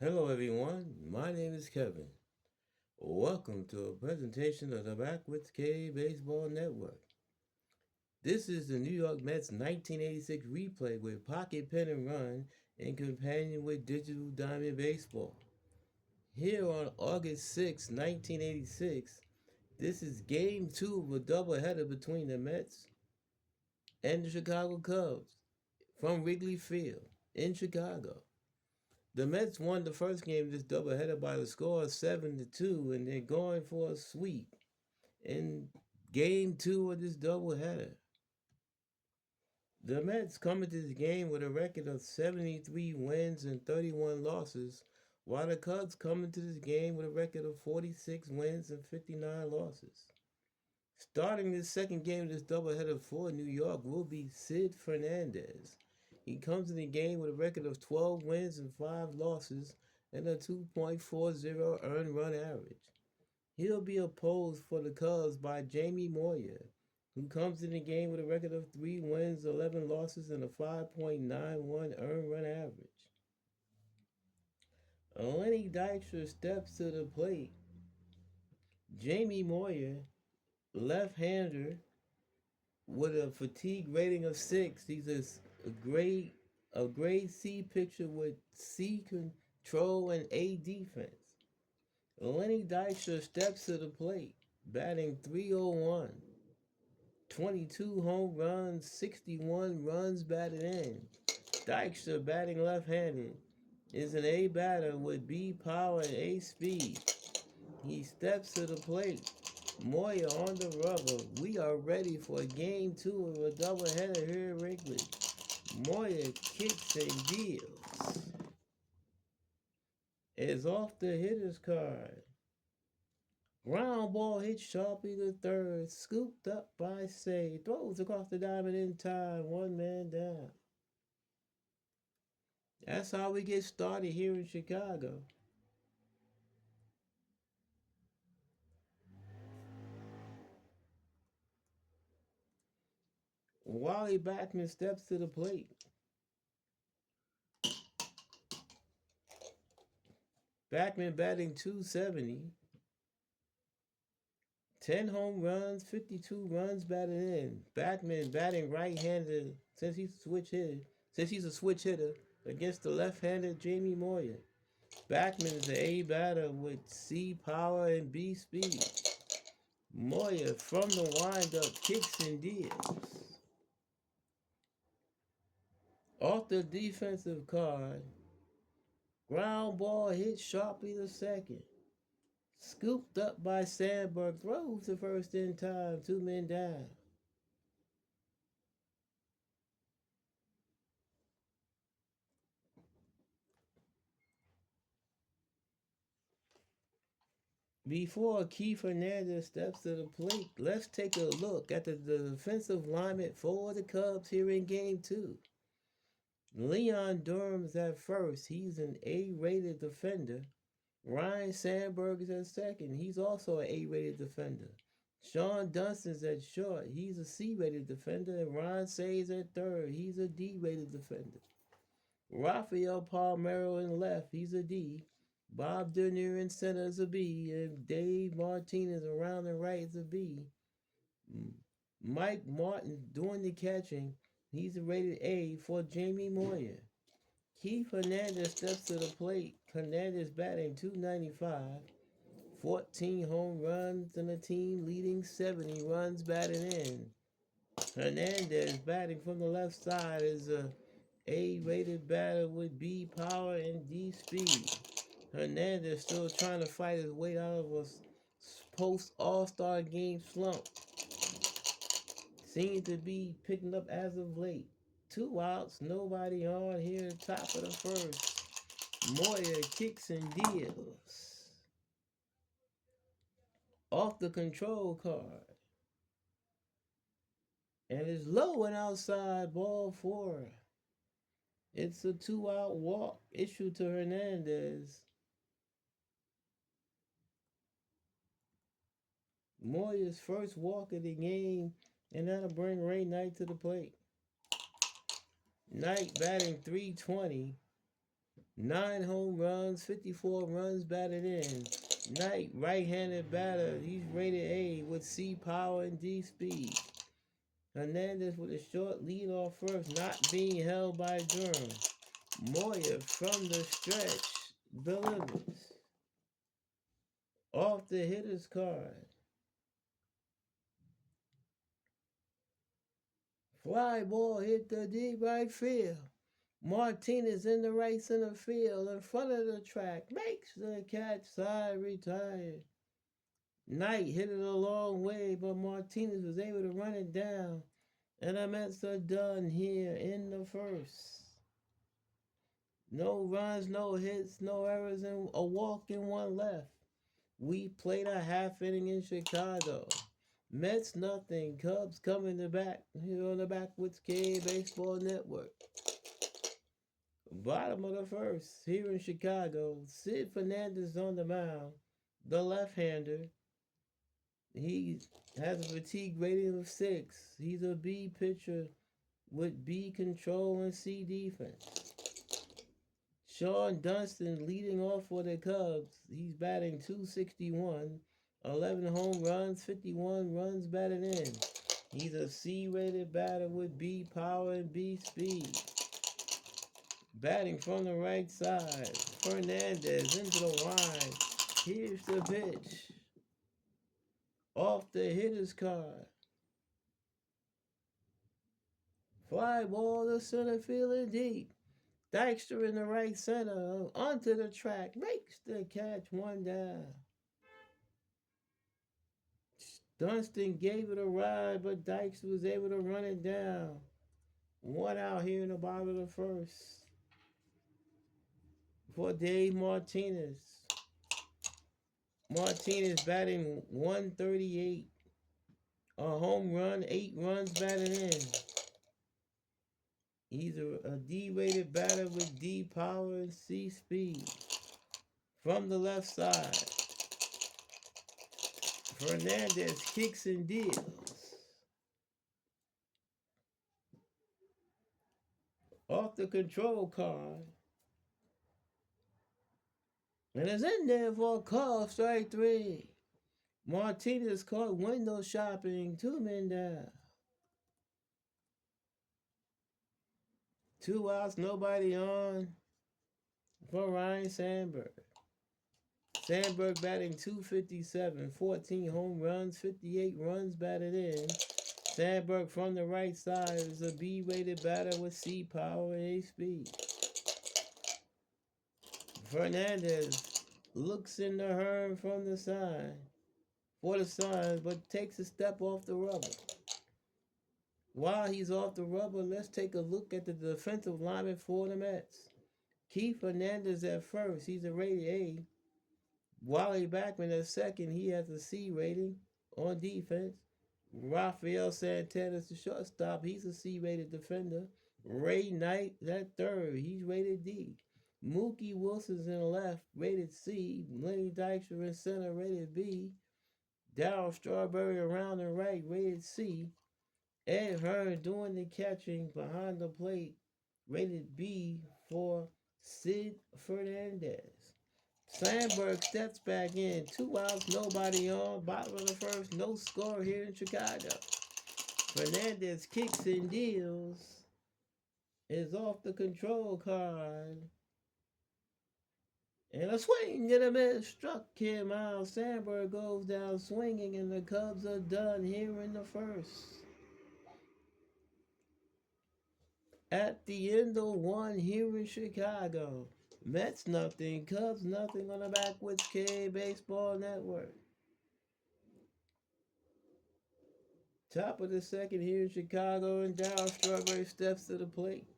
Hello, everyone. My name is Kevin. Welcome to a presentation of the Back with K Baseball Network. This is the New York Mets 1986 replay with Pocket Pen and Run in companion with Digital Diamond Baseball. Here on August 6, 1986, this is Game 2 of a doubleheader between the Mets and the Chicago Cubs from Wrigley Field in Chicago. The Mets won the first game of this doubleheader by the score of 7-2, and they're going for a sweep in game two of this doubleheader. The Mets come into this game with a record of 73 wins and 31 losses, while the Cubs come into this game with a record of 46 wins and 59 losses. Starting this second game of this doubleheader for New York will be Sid Fernandez. He comes in the game with a record of 12 wins and 5 losses and a 2.40 earned run average. He'll be opposed for the Cubs by Jamie Moyer, who comes in the game with a record of 3 wins, 11 losses, and a 5.91 earned run average. Lenny Dykstra steps to the plate. Jamie Moyer, left-hander, with a fatigue rating of 6. He's a grade C pitcher with C control and A defense. Lenny Dykstra steps to the plate, batting 301, 22 home runs, 61 runs batted in. Dykstra, batting left-handed, is an A batter with B power and A speed. He steps to the plate. Moya on the rubber. We are ready for game two of a doubleheader here at Wrigley. Moya kicks and deals. Is off the hitter's card. Ground ball hit sharply to third. Scooped up by Say. Throws across the diamond in time. One man down. That's how we get started here in Chicago. Wally Backman steps to the plate. Backman batting 270. 10 home runs, 52 runs batted in. Backman batting right-handed since he's a switch hitter against the left-handed Jamie Moyer. Backman is an A batter with C power and B speed. Moyer from the windup kicks and deals. Off the defensive card, ground ball hit sharply to second. Scooped up by Sandberg, throws to first in time, 2 men down. Before Keith Hernandez steps to the plate, let's take a look at the defensive lineman for the Cubs here in game two. Leon Durham's at first. He's an A-rated defender. Ryan Sandberg is at second. He's also an A-rated defender. Sean Dunston's at short. He's a C-rated defender. And Ron Say's at third. He's a D-rated defender. Rafael Palmeiro in left. He's a D. Bob Dernier in center is a B. And Dave Martinez around the right is a B. Mike Martin doing the catching. He's a rated A for Jamie Moyer. Keith Hernandez steps to the plate. Hernandez batting 295. 14 home runs and a team leading 70 runs batted in. Hernandez batting from the left side is a A-rated batter with B power and D speed. Hernandez still trying to fight his way out of a post All-Star game slump. Seems to be picking up as of late. 2 outs, nobody on here, top of the first. Moyer kicks and deals. Off the control card. And it's low and outside, ball 4. It's a 2-out walk issued to Hernandez. Moyer's first walk of the game, and that'll bring Ray Knight to the plate. Knight batting 320. 9 home runs, 54 runs batted in. Knight, right-handed batter. He's rated A with C power and D speed. Hernandez with a short lead off first, not being held by Durham. Moya from the stretch delivers. Off the hitter's card. Fly ball hit the deep right field. Martinez in the right center field in front of the track. Makes the catch, side retired. Knight hit it a long way, but Martinez was able to run it down. And the Mets are done here in the first. No runs, no hits, no errors, and a walk and one left. We played a half inning in Chicago. Mets nothing. Cubs coming to back here on the Backwoods K Baseball Network. Bottom of the first here in Chicago. Sid Fernandez on the mound. The left-hander. He has a fatigue rating of 6. He's a B pitcher with B control and C defense. Sean Dunston leading off for the Cubs. He's batting .261, 11 home runs, 51 runs batted in. He's a C-rated batter with B power and B speed. Batting from the right side, Fernandez into the line. Here's the pitch. Off the hitter's card. Fly ball to center field and deep. Dykstra in the right center, onto the track, makes the catch, one down. Dunston gave it a ride, but Dykstra was able to run it down. One out here in the bottom of the first for Dave Martinez. Martinez batting .138, a home run, 8 runs batted in. He's a D-rated batter with D power and C speed. From the left side, Fernandez kicks and deals. Off the control card. And it's in there for a call, strike 3. Martinez caught window shopping, 2 men down. 2 outs, nobody on for Ryan Sandberg. Sandberg batting .257, 14 home runs, 58 runs batted in. Sandberg from the right side is a B-rated batter with C power and A speed. Fernandez looks in the Hearn from the side for the sign, but takes a step off the rubber. While he's off the rubber, let's take a look at the defensive lineman for the Mets. Keith Fernandez at first, he's a rated A. Wally Backman at second, he has a C rating on defense. Rafael Santana's the shortstop, he's a C-rated defender. Ray Knight at third, he's rated D. Mookie Wilson's in the left, rated C. Lenny Dykstra in center, rated B. Darryl Strawberry around the right, rated C. Ed Hearn doing the catching behind the plate, rated B for Sid Fernandez. Sandberg steps back in. 2 outs, nobody on. Bottom of the first, no score here in Chicago. Fernandez kicks and deals. Is off the control card. And a swing and a miss struck him out. Sandberg goes down swinging, and the Cubs are done here in the first. At the end of 1 here in Chicago. Mets nothing, Cubs nothing on the Backwoods K Baseball Network. Top of the second here in Chicago, and Darryl Strawberry steps to the plate.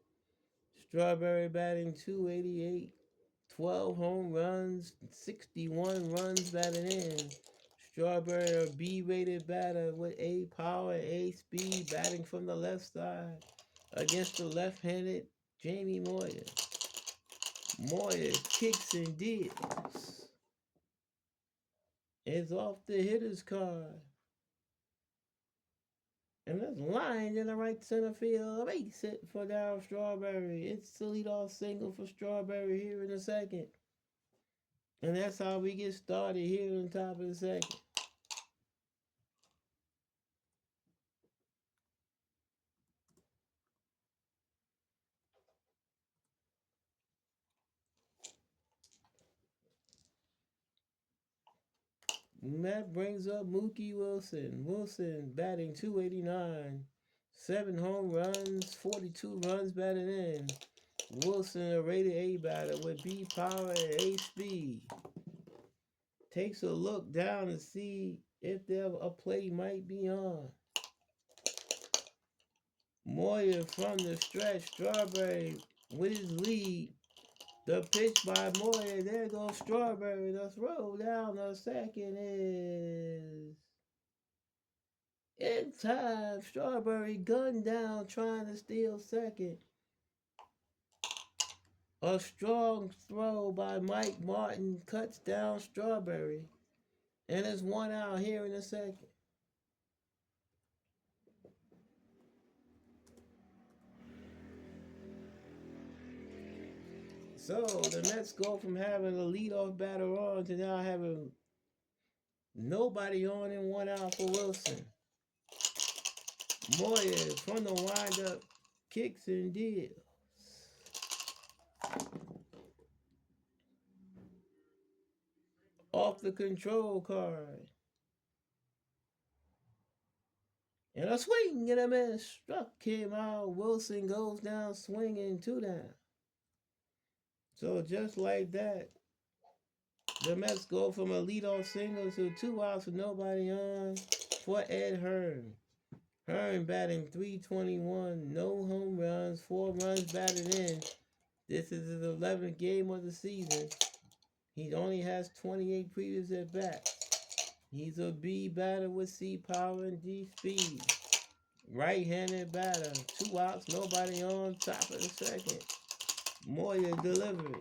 Strawberry batting .288, 12 home runs, 61 runs batted in. Strawberry, a B-rated batter with A power, A speed, batting from the left side against the left-handed Jamie Moyer. Moyer kicks and deals. Is off the hitter's card. And that's lined in the right center field. Base hit for Darryl Strawberry. It's the leadoff single for Strawberry here in the second. And that's how we get started here on top of the second. And that brings up Mookie Wilson. Wilson batting .289. 7 home runs, 42 runs batted in. Wilson, a rated A batter with B power and A speed. Takes a look down to see if there a play might be on. Moyer from the stretch. Strawberry with his lead. The pitch by Moyer. There goes Strawberry. The throw down the second is in time. Strawberry gunned down trying to steal second. A strong throw by Mike Martin cuts down Strawberry. And it's 1 out here in the second. So the Mets go from having a leadoff batter on to now having nobody on and 1 out for Wilson. Moyer from the windup kicks and deals. Off the control card. And a swing and a miss. Struck him out. Wilson goes down swinging 2 down. So just like that, the Mets go from a leadoff single to 2 outs with nobody on for Ed Hearn. Hearn batting .321, no home runs, 4 runs batted in. This is his 11th game of the season. He only has 28 previous at bats. He's a B batter with C power and D speed. Right-handed batter, 2 outs, nobody on, top of the second. Moyer delivers.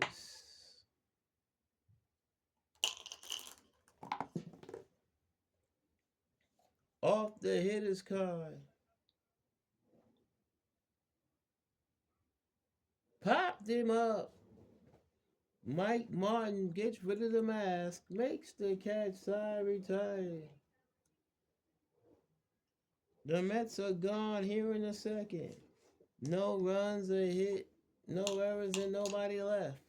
Off the hitter's card. Popped him up. Mike Martin gets rid of the mask, makes the catch, side retire. The Mets are gone here in the second. No runs, a hit, no errors, and nobody left.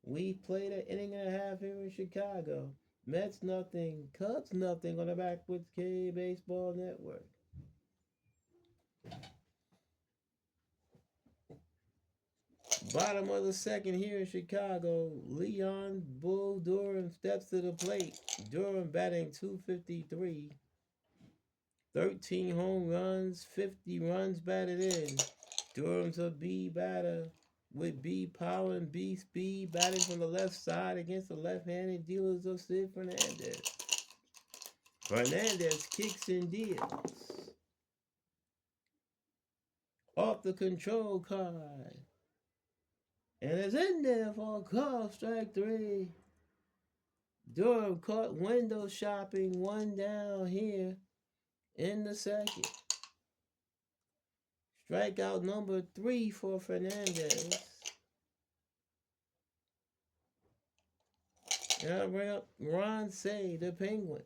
We played an inning and a half here in Chicago. Mets nothing, Cubs nothing on the Backwoods K Baseball Network. Bottom of the second here in Chicago. Leon Bull Durham steps to the plate. Durham batting .253. 13 home runs, 50 runs batted in. Durham's a B batter with B power and B speed, batting from the left side against the left-handed dealers of Sid Fernandez. Fernandez kicks and deals. Off the control card. And it's in there for a call, strike 3. Durham caught window shopping, 1 down here in the second. Strikeout number 3 for Fernandez. Now bring up Ron Say, the Penguin.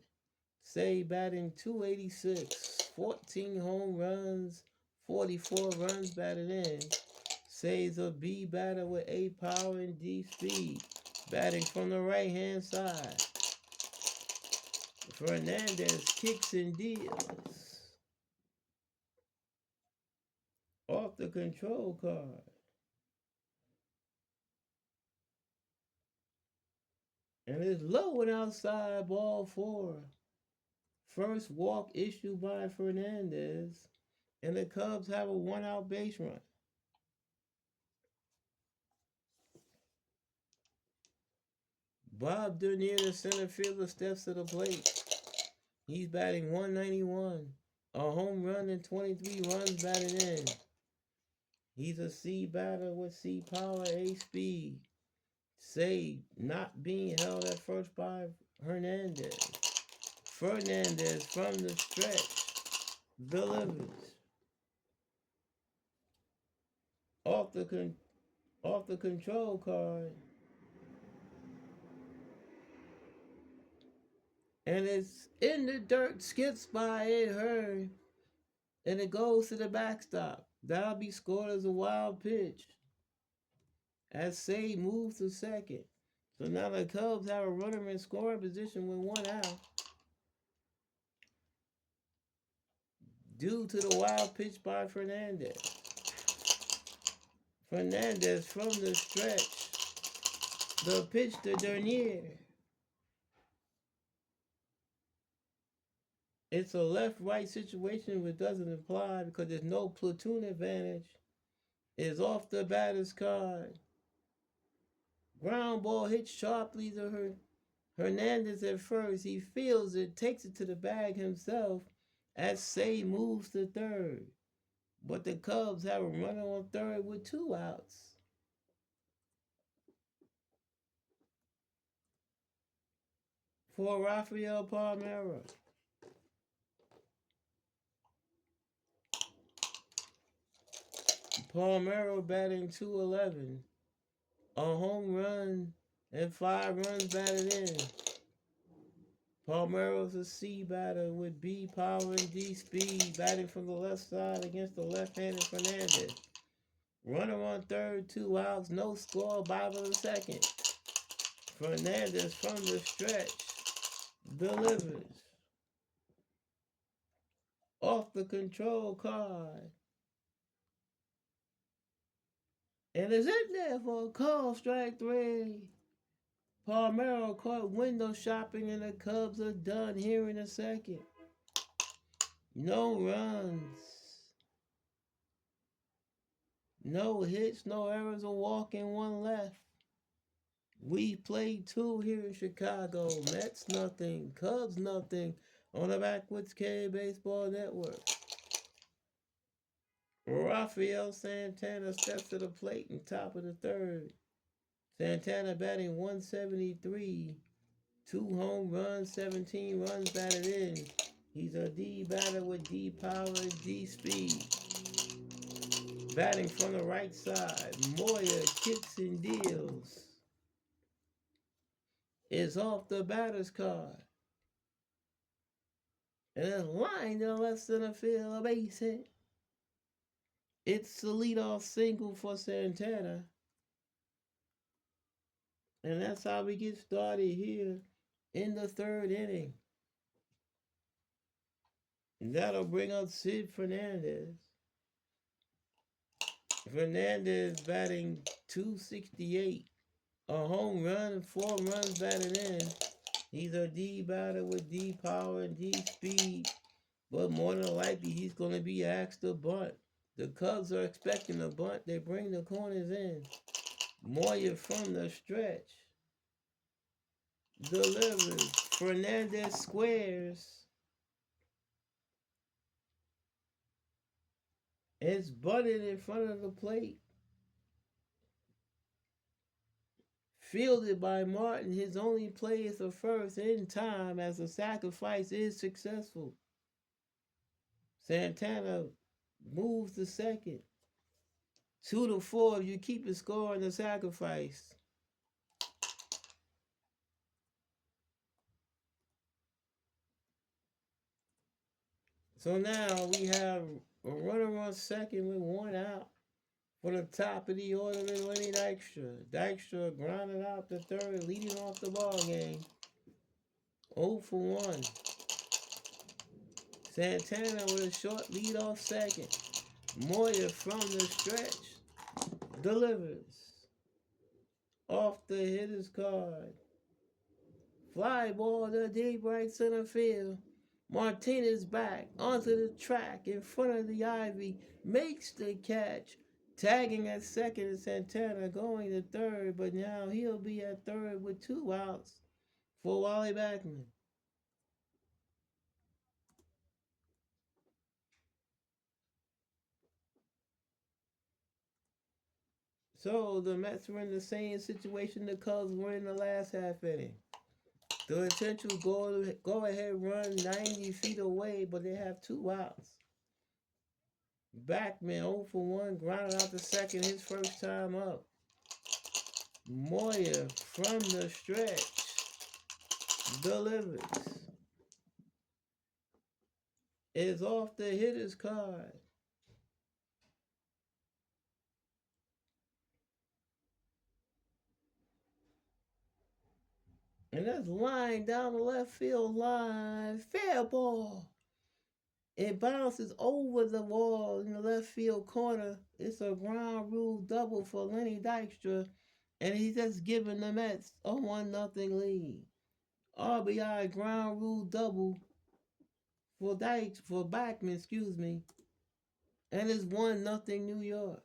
Say batting .286, 14 home runs, 44 runs batted in. Say's a B batter with A power and D speed, batting from the right-hand side. Fernandez kicks and deals. Off the control card. And it's low and outside, ball 4. First walk issued by Fernandez. And the Cubs have a 1-out base run. Bob Dernier, the center fielder, steps to the plate. He's batting .191. A home run and 23 runs batted in. He's a C batter with C power, A speed. Say not being held at first by Hernandez. Fernandez from the stretch delivers. off the off the control card, and it's in the dirt, skips by it hurt, and it goes to the backstop. That'll be scored as a wild pitch as Say moves to second. So now the Cubs have a runner in scoring position with one out due to the wild pitch by Fernandez. Fernandez from the stretch. The pitch to Dernier. It's a left-right situation which doesn't apply because there's no platoon advantage. It's off the batter's card. Ground ball hit sharply to Hernandez at first. He feels it, takes it to the bag himself as Say moves to third. But the Cubs have a runner on third with two outs. For Rafael Palmeiro. Palmeiro batting .211. A home run and 5 runs batted in. Palmeiro's a C batter with B power and D speed, batting from the left side against the left-handed Fernandez. Runner on third, 2 outs, no score, bottom of the second. Fernandez from the stretch delivers off the control card. And is in there for a call, strike 3. Palmeiro caught window shopping and the Cubs are done here in a second. No runs. No hits, no errors, a walk, and 1 left. We played 2 here in Chicago. Mets nothing, Cubs nothing on the Backwoods K Baseball Network. Rafael Santana steps to the plate in top of the third. Santana batting .173. 2 home runs, 17 runs batted in. He's a D batter with D power and D speed. Batting from the right side, Moya kicks and deals. Is off the batter's card. And it's lined in left center field, a base hit. It's the leadoff single for Santana. And that's how we get started here in the 3rd inning. And that'll bring up Sid Fernandez. Fernandez batting .268. A home run and 4 runs batted in. He's a D batter with D power and D speed. But more than likely, he's going to be asked to bunt. The Cubs are expecting a bunt. They bring the corners in. Moya from the stretch delivers. Fernandez squares. It's butted in front of the plate. Fielded by Martin, his only play is the first in time as the sacrifice is successful. Santana moves to second. 2-4 if you keep the score in the sacrifice. So now we have a runner on second with 1 out. For the top of the order is Lenny Dykstra. Dykstra grounded out the third, leading off the ball game. 0 for 1. Santana with a short lead off second. Moya from the stretch delivers off the hitter's card. Fly ball to deep right center field. Martinez back onto the track in front of the ivy, makes the catch. Tagging at second is Santana going to third, but now he'll be at third with 2 outs for Wally Backman. So the Mets were in the same situation the Cubs were in the last half inning. The potential go ahead run 90 feet away, but they have 2 outs. Backman 0 for 1, grounded out the second his first time up. Moya from the stretch delivers. Is off the hitter's card. And that's lying down the left field line. Fair ball. It bounces over the wall in the left field corner. It's a ground rule double for Lenny Dykstra. And he's just giving the Mets a 1-0 lead. RBI ground rule double for Backman, excuse me. And it's 1-0 New York.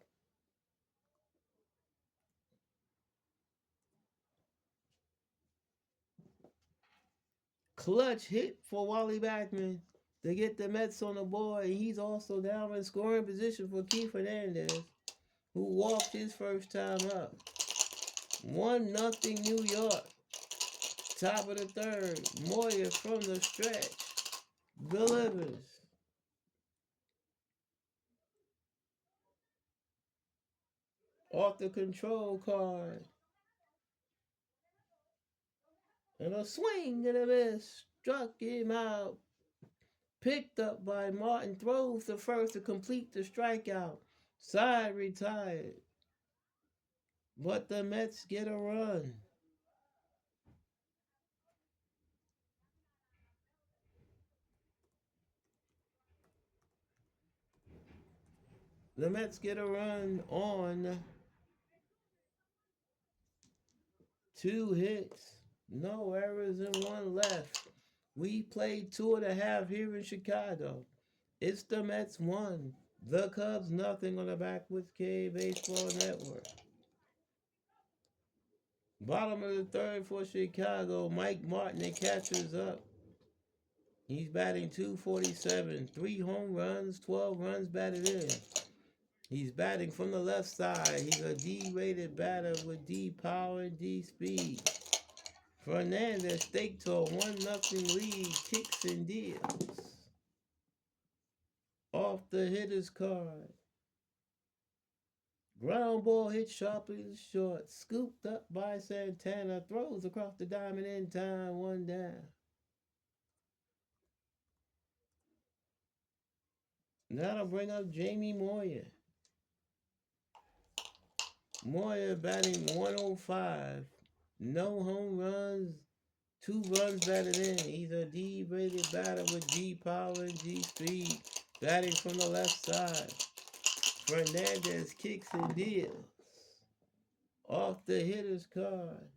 Clutch hit for Wally Backman to get the Mets on the board. He's also down in scoring position for Keith Hernandez, who walked his first time up. 1-0 New York. Top of the third. Moya from the stretch delivers. Off the control card. And a swing and a miss. Struck him out. Picked up by Martin. Throws to first to complete the strikeout. Side retired. But the Mets get a run. The Mets get a run on 2 hits. No errors and 1 left. We played 2.5 here in Chicago. It's the Mets 1. The Cubs nothing on the Backwoods K Baseball Network. Bottom of the third for Chicago. Mike Martin, the catcher's up. He's batting .247. 3 home runs, 12 runs batted in. He's batting from the left side. He's a D-rated batter with D power and D speed. Fernandez staked to a 1-0 lead, kicks and deals. Off the hitter's card. Ground ball hit sharply to short. Scooped up by Santana. Throws across the diamond in time. 1 down. That'll bring up Jamie Moya. Moya batting .105. No home runs. 2 runs batted in. He's a D-rated batter with D power and D speed. Batting from the left side. Fernandez kicks and deals. Off the hitter's card.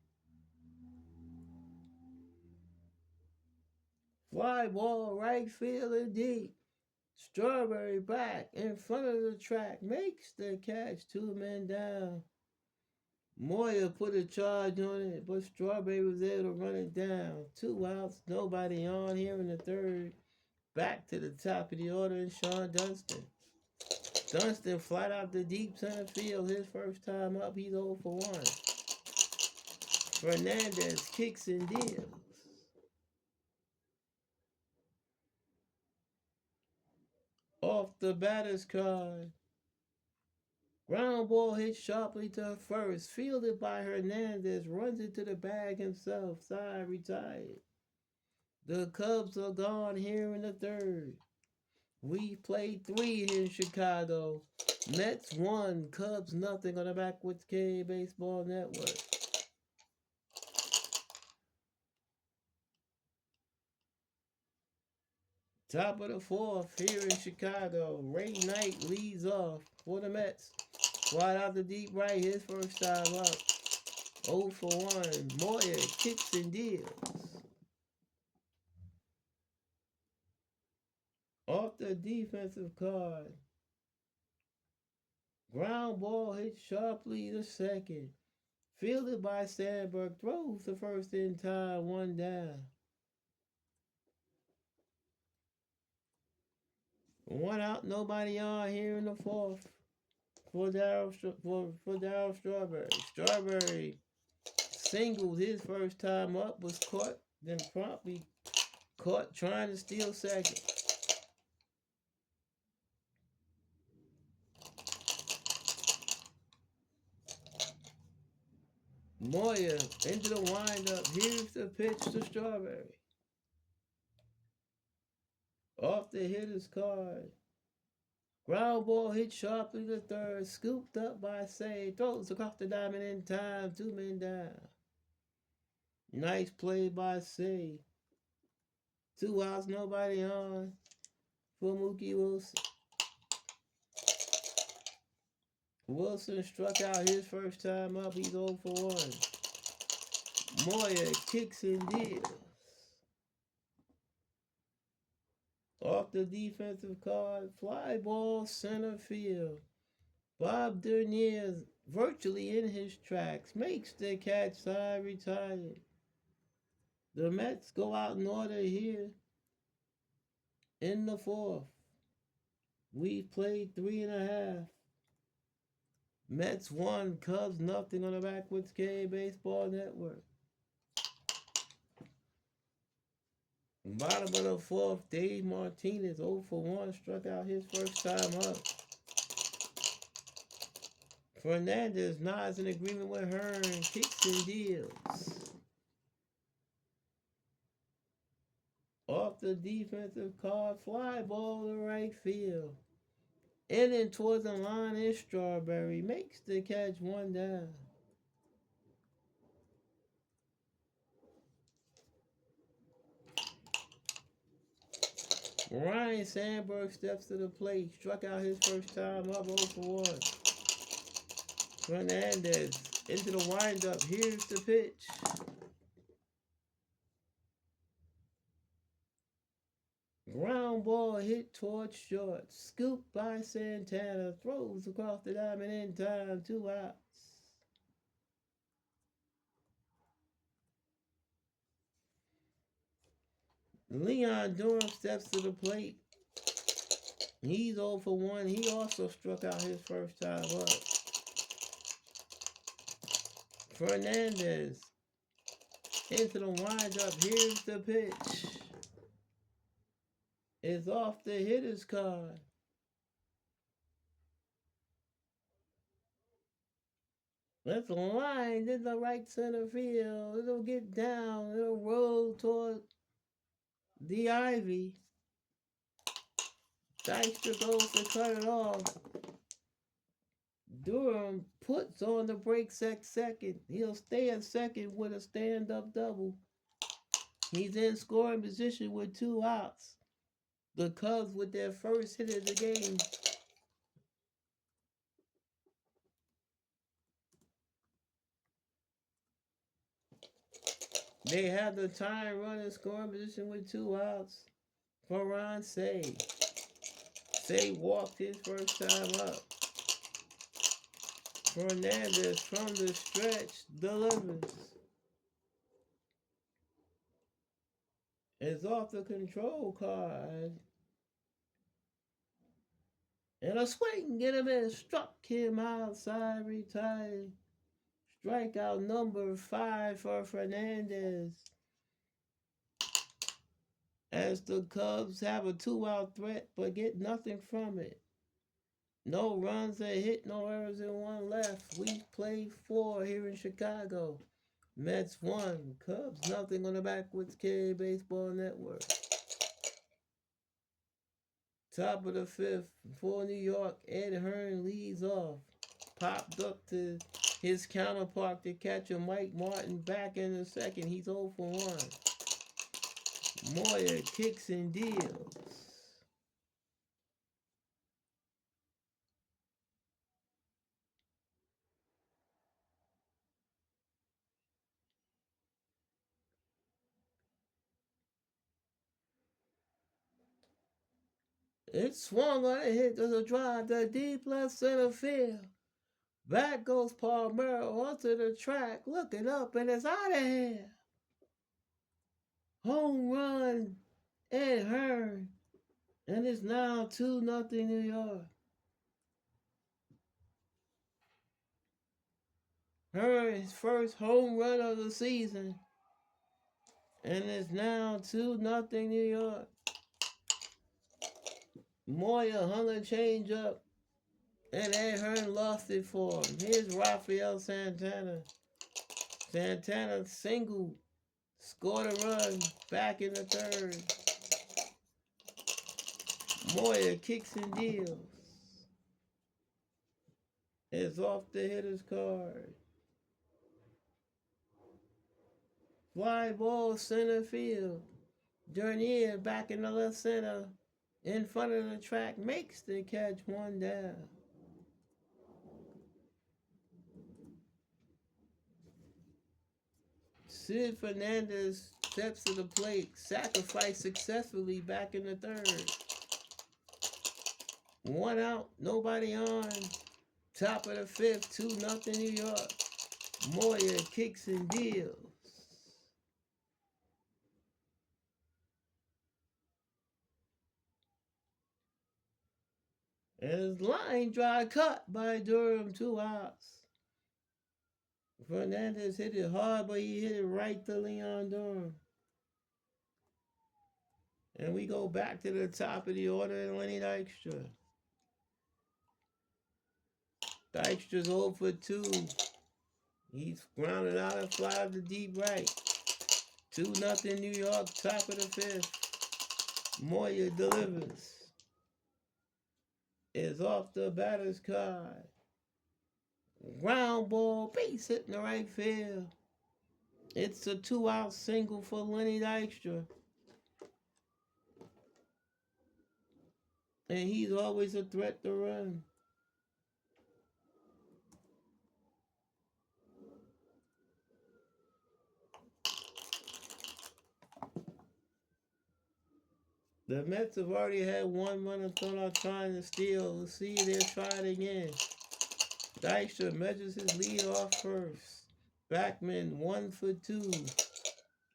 Fly ball right field and deep. Strawberry back in front of the track. Makes the catch. 2 men down. Moya put a charge on it, but Strawberry was able to run it down. 2 outs, nobody on here in the third. Back to the top of the order and Sean Dunston. Dunston flat out the deep center field. His first time up, he's 0 for 1. Fernandez kicks and deals. Off the batter's card. Ground ball hit sharply to first. Fielded by Hernandez. Runs into the bag himself. Side retired. The Cubs are gone here in the third. We played 3 in Chicago. Mets 1, Cubs nothing on the Backwoods K Baseball Network. Top of the 4th here in Chicago. Ray Knight leads off for the Mets. Wide out the deep right, his first time up. 0 for 1. Moya kicks and deals. Off the defensive card. Ground ball hit sharply to second. Fielded by Sandberg. Throws the first in time. 1 down. 1 out, nobody on here in the 4th for Darryl Strawberry. Strawberry singled his first time up, was caught, then promptly caught trying to steal second. Moya into the windup. Here's the pitch to Strawberry. Off the hitter's card. Ground ball hit sharply to third. Scooped up by Say. Throws across the diamond in time. 2 men down. Nice play by Say. 2 outs, nobody on for Mookie Wilson. Wilson struck out his first time up. He's 0 for 1. Moya kicks and deals. Off the defensive card, fly ball center field. Bob Dernier virtually in his tracks. Makes the catch, side retired. The Mets go out in order here in the fourth. We've played 3.5. Mets 1, Cubs nothing on the Backwoods K Baseball Network. Bottom of the fourth, Dave Martinez 0 for 1, struck out his first time up. Fernandez nods in agreement with Hearn, kicks and deals. Off the defensive card, fly ball to right field. In and towards the line is Strawberry, makes the catch, 1 down. Ryan Sandberg steps to the plate, struck out his first time up, 0 for 1. Fernandez into the windup, here's the pitch. Ground ball hit towards short, scooped by Santana, throws across the diamond in time, 2 outs. Leon Durham steps to the plate. He's 0 for 1. He also struck out his first time up. Fernandez into the windup. Here's the pitch. It's off the hitter's card. That's lined in the right center field. It'll get down. It'll roll toward the ivy. Dykstra goes to cut it off. Durham puts on the brake second. He'll stay at second with a stand-up double. He's in scoring position with 2 outs. The Cubs with their first hit of the game. They have the tying run in scoring position with 2 outs for Ron Say. Say walked his first time up. Fernandez from the stretch delivers. It's off the control card. And a swing, get him in, struck him outside, retired. Strikeout number 5 for Fernandez. As the Cubs have a 2-out threat, but get nothing from it. No runs are hit, no errors, and 1 left. We played 4 here in Chicago. Mets 1, Cubs nothing on the Backwoods K Baseball Network. Top of the 5th for New York, Ed Hearn leads off. Popped up to his counterpart to catcher Mike Martin back in the second. He's 0 for 1. Moya kicks and deals. It swung on a hit. There's a drive to deep left center field. Back goes Palmero onto the track, looking up, and it's out of here. Home run, Ed Hearn. And it's now 2-0 New York. Hearn's first home run of the season. And it's now 2-0 New York. Moya hung a change up. And Ed Hearn lost it for him. Here's Rafael Santana. Santana single, scored a run, back in the third. Moya kicks and deals. It's off the hitter's card. Fly ball center field. Dernier back in the left center. In front of the track, makes the catch, one down. Sid Fernandez steps to the plate, sacrifice successfully back in the third. One out, nobody on. Top of the fifth, 2-0 New York. Moya kicks and deals. And his line drive cut by Durham, 2 outs. Fernandez hit it hard, but he hit it right to Leon Durham. And we go back to the top of the order and Lenny Dykstra. Dykstra's 0 for 2. He's grounded out and flies to deep right. 2-0 New York, top of the fifth. Moya delivers. Is off the batter's card. Ground ball, base hit in the right field. It's a 2-out single for Lenny Dykstra. And he's always a threat to run. The Mets have already had one runner thrown out trying to steal. Let's see if they'll try it again. Dykstra measures his lead off first. Backman 1 for 2.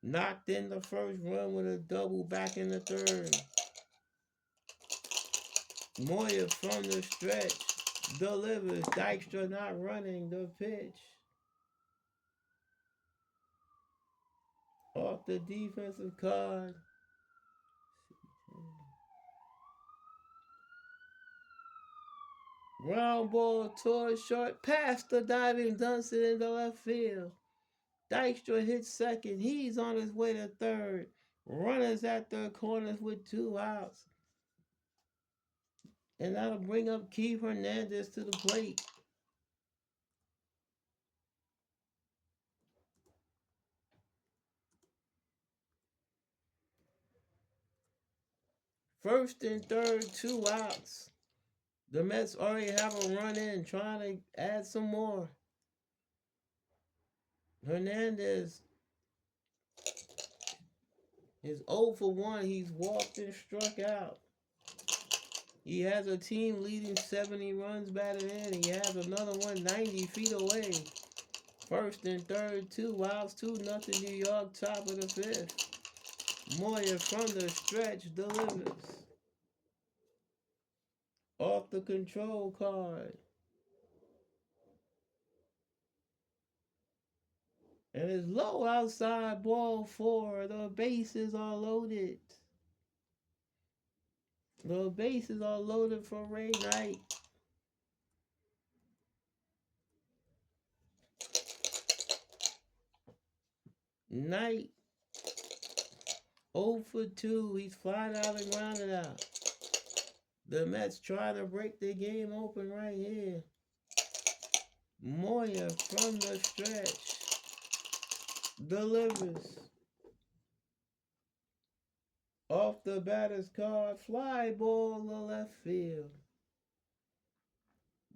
Knocked in the first run with a double back in the third. Moya from the stretch delivers. Dykstra not running the pitch. Off the defensive card. Ground ball towards short, past the diving Dunston in the left field. Dykstra hits second. He's on his way to third. Runners at the corners with 2 outs. And that'll bring up Keith Hernandez to the plate. First and third, 2 outs. The Mets already have a run in, trying to add some more. Hernandez is 0 for 1. He's walked and struck out. He has a team leading 70 runs batted in. He has another one 90 feet away. First and third, 2 outs, 2-0 New York, top of the fifth. Moya from the stretch delivers. Off the control card. And it's low outside, ball 4. The bases are loaded. The bases are loaded for Ray Knight. Knight 0 for 2. He's flying out and grounded out. The Mets try to break the game open right here. Moya from the stretch delivers. Off the batter's card, fly ball to left field.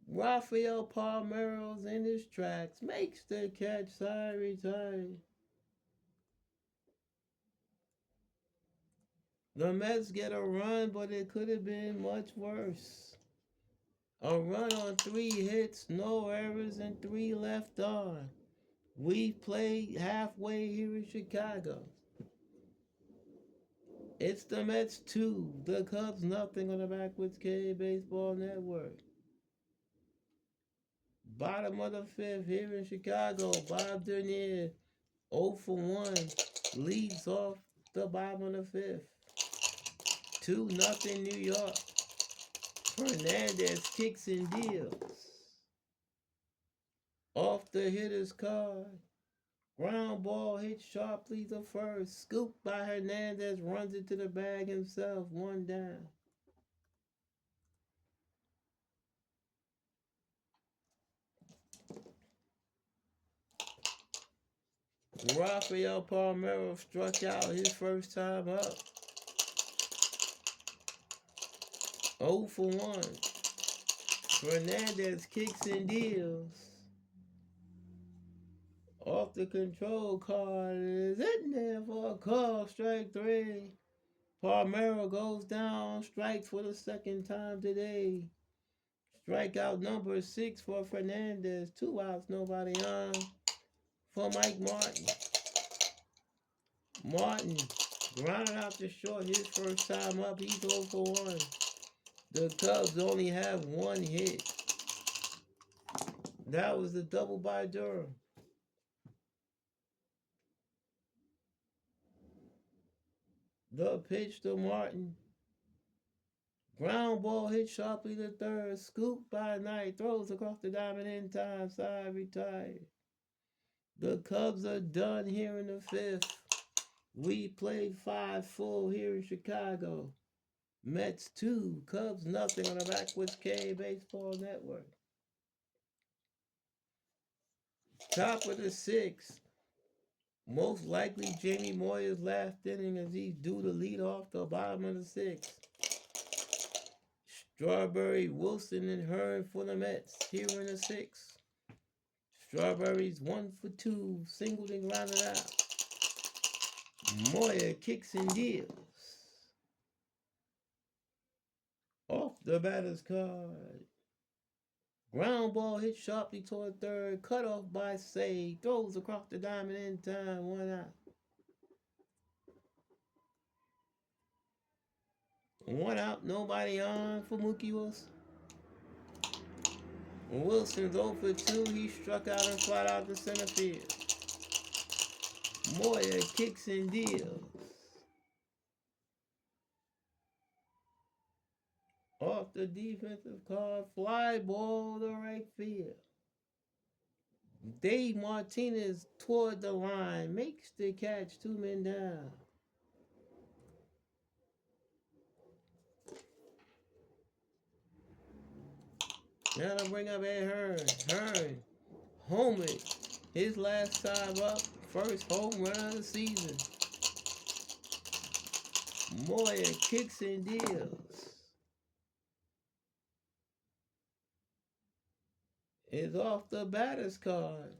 Rafael Palmeiro's in his tracks, makes the catch, side retired. The Mets get a run, but it could have been much worse. A run on 3 hits, no errors, and 3 left on. We played halfway here in Chicago. It's the Mets 2, the Cubs nothing on the Backwoods K Baseball Network. Bottom of the fifth here in Chicago. Bob Dernier 0 for 1 leads off the bottom of the fifth. 2-0 New York. Hernandez kicks and deals. Off the hitter's card. Ground ball hit sharply to first. Scooped by Hernandez, runs it to the bag himself. One down. Rafael Palmeiro struck out his first time up. 0 for 1. Fernandez kicks and deals. Off the control card is in there for a call. Strike 3. Palmeiro goes down. Strikes for the second time today. Strikeout number 6 for Fernandez. 2 outs, nobody on. For Mike Martin. Martin grounded out to short his first time up. He's 0 for 1. The Cubs only have 1 hit. That was the double by Durham. The pitch to Martin. Ground ball hit sharply to third. Scooped by Knight. Throws across the diamond in time. Side retired. The Cubs are done here in the 5th. We played 5 full here in Chicago. Mets 2, Cubs nothing on the Backwoods K Baseball Network. Top of the 6th. Most likely Jamie Moyer's last inning as he's due to lead off the bottom of the 6th. Strawberry, Wilson, and Hearn for the Mets here in the 6th. Strawberry's 1 for 2, singled and grounded out. Moyer kicks and deals. Off the batter's card. Ground ball hit sharply toward third. Cut off by Say. Throws across the diamond in time. 1 out. 1 out. Nobody on for Mookie Wilson. Wilson's 0 for 2. He struck out and flat out to center field. Moyer kicks and deals. Off the defensive card. Fly ball to right field. Dave Martinez toward the line. Makes the catch. 2 men down. Now to bring up Ed Hearn. Hearn, homer, his last time up, first home run of the season. Moyer kicks and deals. Is off the batter's card.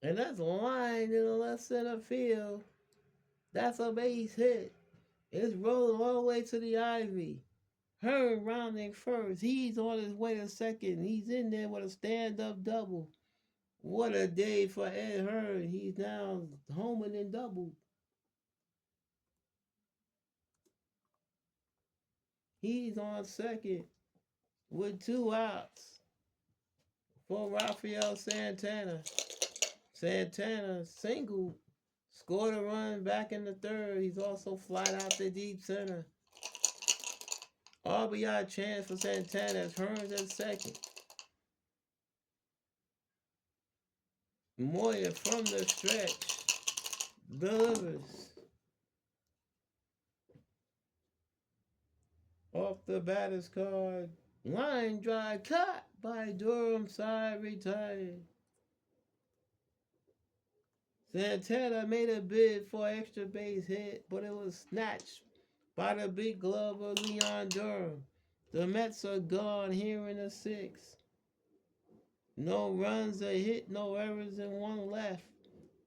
And that's a line in the left center field. That's a base hit. It's rolling all the way to the ivy. Hearn rounding first. He's on his way to second. He's in there with a stand-up double. What a day for Ed Hearn. He's now homing and doubled. He's on second with 2 outs for Rafael Santana. Santana single, scored a run back in the 3rd. He's also flied out to deep center. RBI chance for Santana as Hearns at second. Moyer from the stretch delivers. Off the batter's card. Line drive caught by Durham, side retired. Santana made a bid for an extra base hit, but it was snatched by the big glove of Leon Durham. The Mets are gone here in the 6th. No runs, a hit, no errors, and 1 left.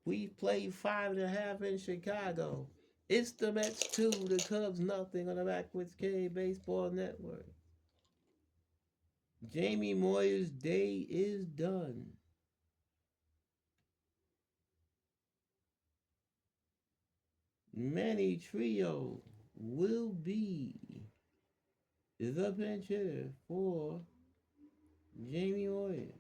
We played 5.5 in Chicago. It's the Mets 2, the Cubs nothing on the Backwoods K Baseball Network. Jamie Moyer's day is done. Manny Trio will be the pinch hitter for Jamie Moyer.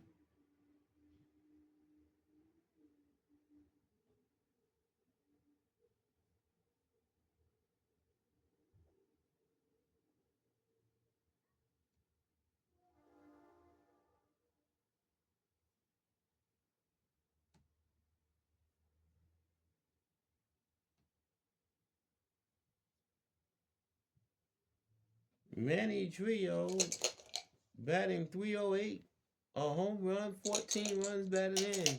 Manny Trio batting 308, a home run, 14 runs batted in.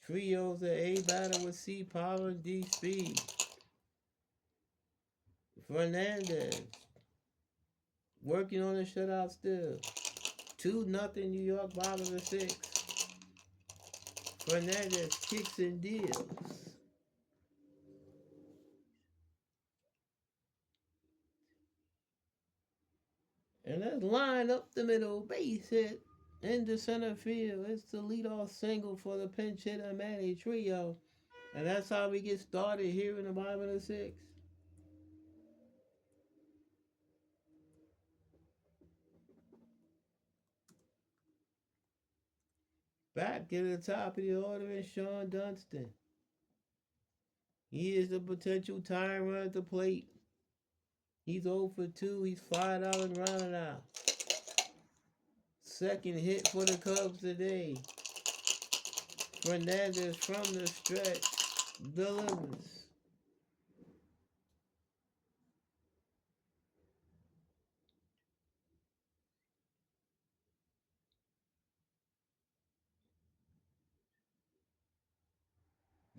Trio's an A batter with C power and D speed. Fernandez working on a shutout still. 2-0 New York, bottom of the sixth. Fernandez kicks and deals. And let's line up the middle, base hit into center field. It's the leadoff single for the pinch hitter Manny Trio. And that's how we get started here in the bottom of the sixth. Back at the top of the order is Sean Dunston. He is the potential time run at the plate. He's 0 for 2. He's fired out and rounded out. Second hit for the Cubs today. Fernandez from the stretch delivers.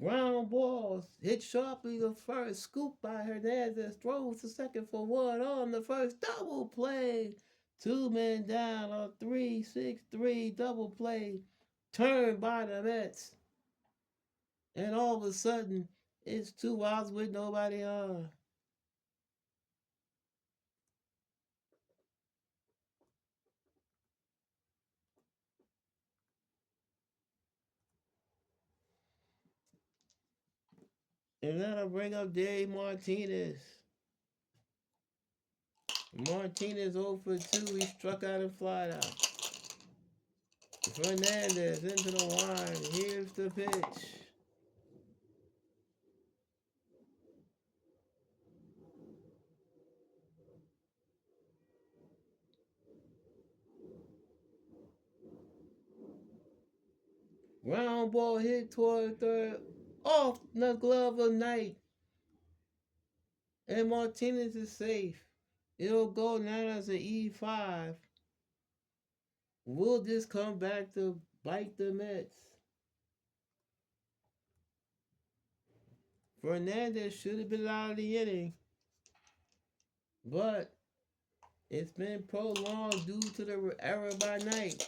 Ground balls hit sharply to first. Scoop by Hernandez. Throws to second for one on the first. Double play. Two men down on 3-6-3 double play. Turned by the Mets. And all of a sudden, it's 2 outs with nobody on. And that'll bring up Dave Martinez. Martinez 0 for 2. He struck out and fly out. Fernandez into the line. Here's the pitch. Ground ball hit toward third. Off the glove of Knight. And Martinez is safe. It'll go now as an E5. Will this come back to bite the Mets? Fernandez should have been out of the inning. But it's been prolonged due to the error by Knight.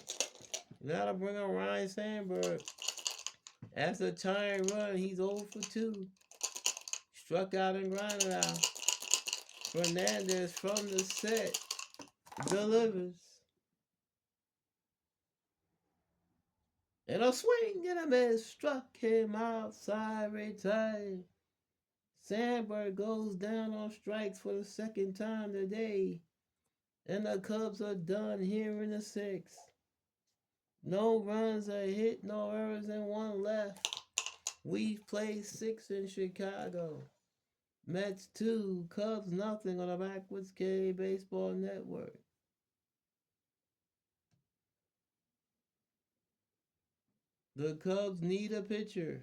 Now to bring on Ryan Sandberg. As a tying run, he's 0 for 2. Struck out and grounded out. Fernandez from the set delivers. And a swing and a miss struck him outside, retired. Sandberg goes down on strikes for the second time today. And the Cubs are done here in the sixth. No runs are hit, no errors, and 1 left. We've played 6 in Chicago. Mets 2, Cubs nothing on the Backwoods K Baseball Network. The Cubs need a pitcher.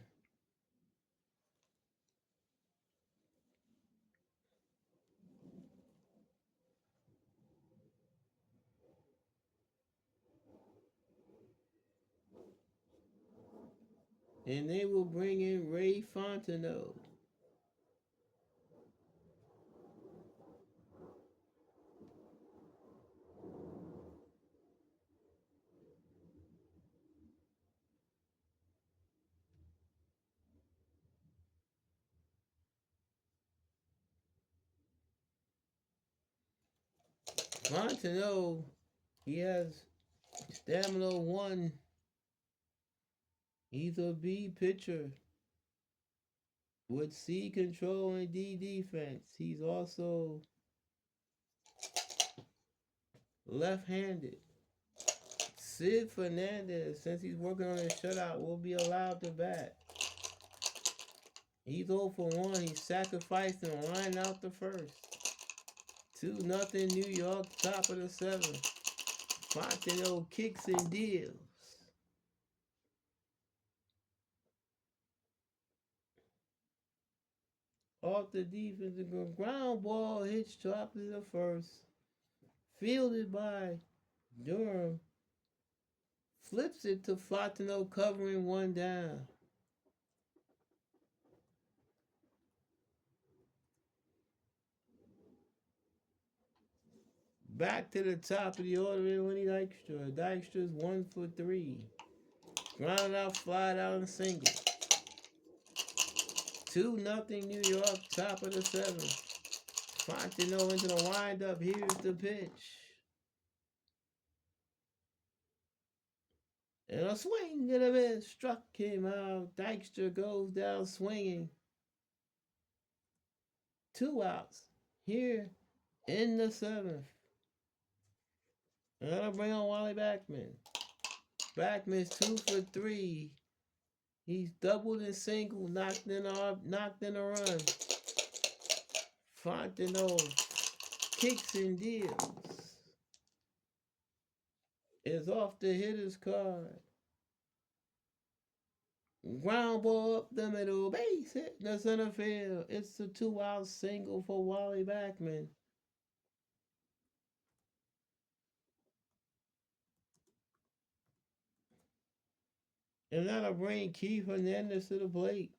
And they will bring in Ray Fontenot. Fontenot, he has stamina 1. He's a B pitcher with C control and D defense. He's also left-handed. Sid Fernandez, since he's working on his shutout, will be allowed to bat. He's 0 for 1. He sacrificed and lined out the first. 2-0 New York, top of the 7th. Fontenot kicks and deals. Off the defensive ground ball hits sharply to first. fielded by Durham, flips it to Fontenot covering one down. Back to the top of the order in Winnie Dykstra. Dykstra's 1 for 3. Ground out, fly out, and single. 2-0 New York, top of the 7th. Fontenot into the windup. Here's the pitch. And a swing and a miss. Struck him out. Dykstra goes down swinging. 2 outs here in the 7th. And that'll bring on Wally Backman. Backman's 2 for 3. He's doubled and singled, knocked in a run. Fontenot kicks and deals. Is off the hitter's card. Ground ball up the middle, base hit in the center field. It's a 2-out single for Wally Backman. And that'll bring Keith Hernandez to the plate.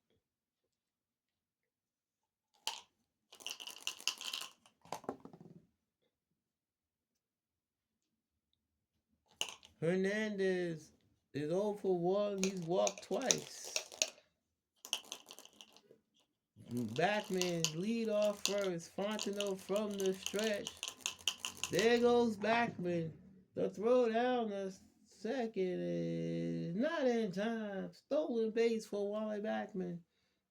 Hernandez is 0 for 1. He's walked twice. Backman lead off first. Fontenot from the stretch. There goes Backman. The throw down the second is not in time. Stolen base for Wally Backman.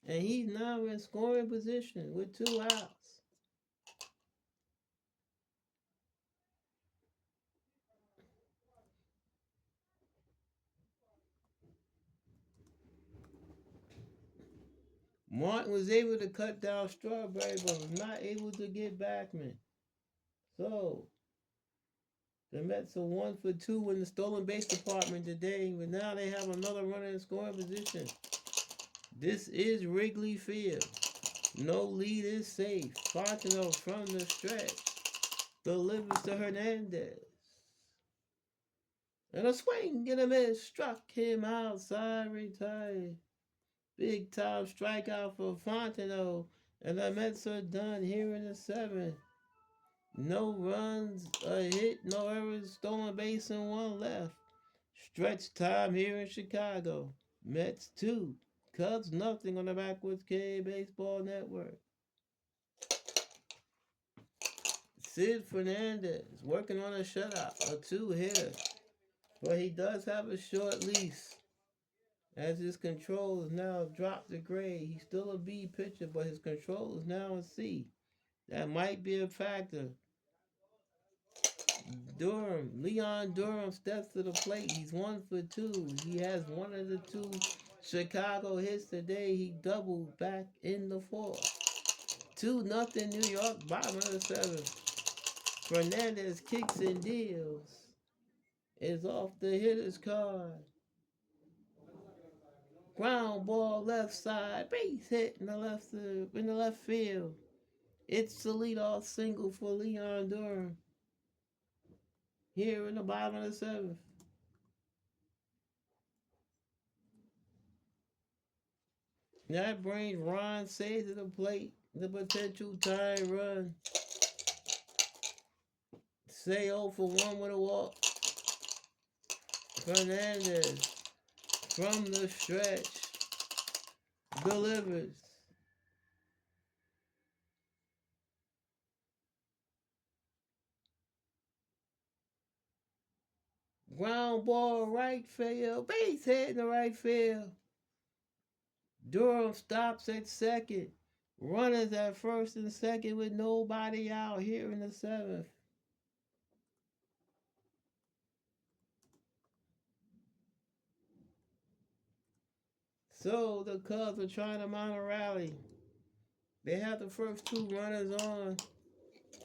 And he's now in scoring position with 2 outs. Martin was able to cut down Strawberry, but was not able to get Backman. So, the Mets are 1 for 2 in the stolen base department today, but now they have another runner in scoring position. This is Wrigley Field. No lead is safe. Fontenot from the stretch delivers to Hernandez. And a swing and a miss. Struck him outside, retired. Big time strikeout for Fontenot. And the Mets are done here in the 7th. No runs, a hit, no errors, stolen base, and 1 left. Stretch time here in Chicago. Mets 2, Cubs nothing on the Backwoods K Baseball Network. Sid Fernandez working on a shutout, a 2-hitter. But he does have a short lease. As his control is now dropped to grade. He's still a B pitcher, but his control is now a C. That might be a factor. Leon Durham steps to the plate. He's 1 for 2. He has one of the 2 Chicago hits today. He doubled back in the 4th. 2-0 New York, bottom of the 7th. Fernandez kicks and deals. Is off the hitter's card. Ground ball left side, base hit in the left field. It's the leadoff single for Leon Durham. Here in the bottom of the 7th. That brings Ron Say to the plate. The potential tying run. Say 0 for 1 with a walk. Fernandez from the stretch delivers. Ground ball right field. Base hit in the right field. Durham stops at second. Runners at first and second with nobody out here in the 7th. So the Cubs are trying to mount a rally. They have the first 2 runners on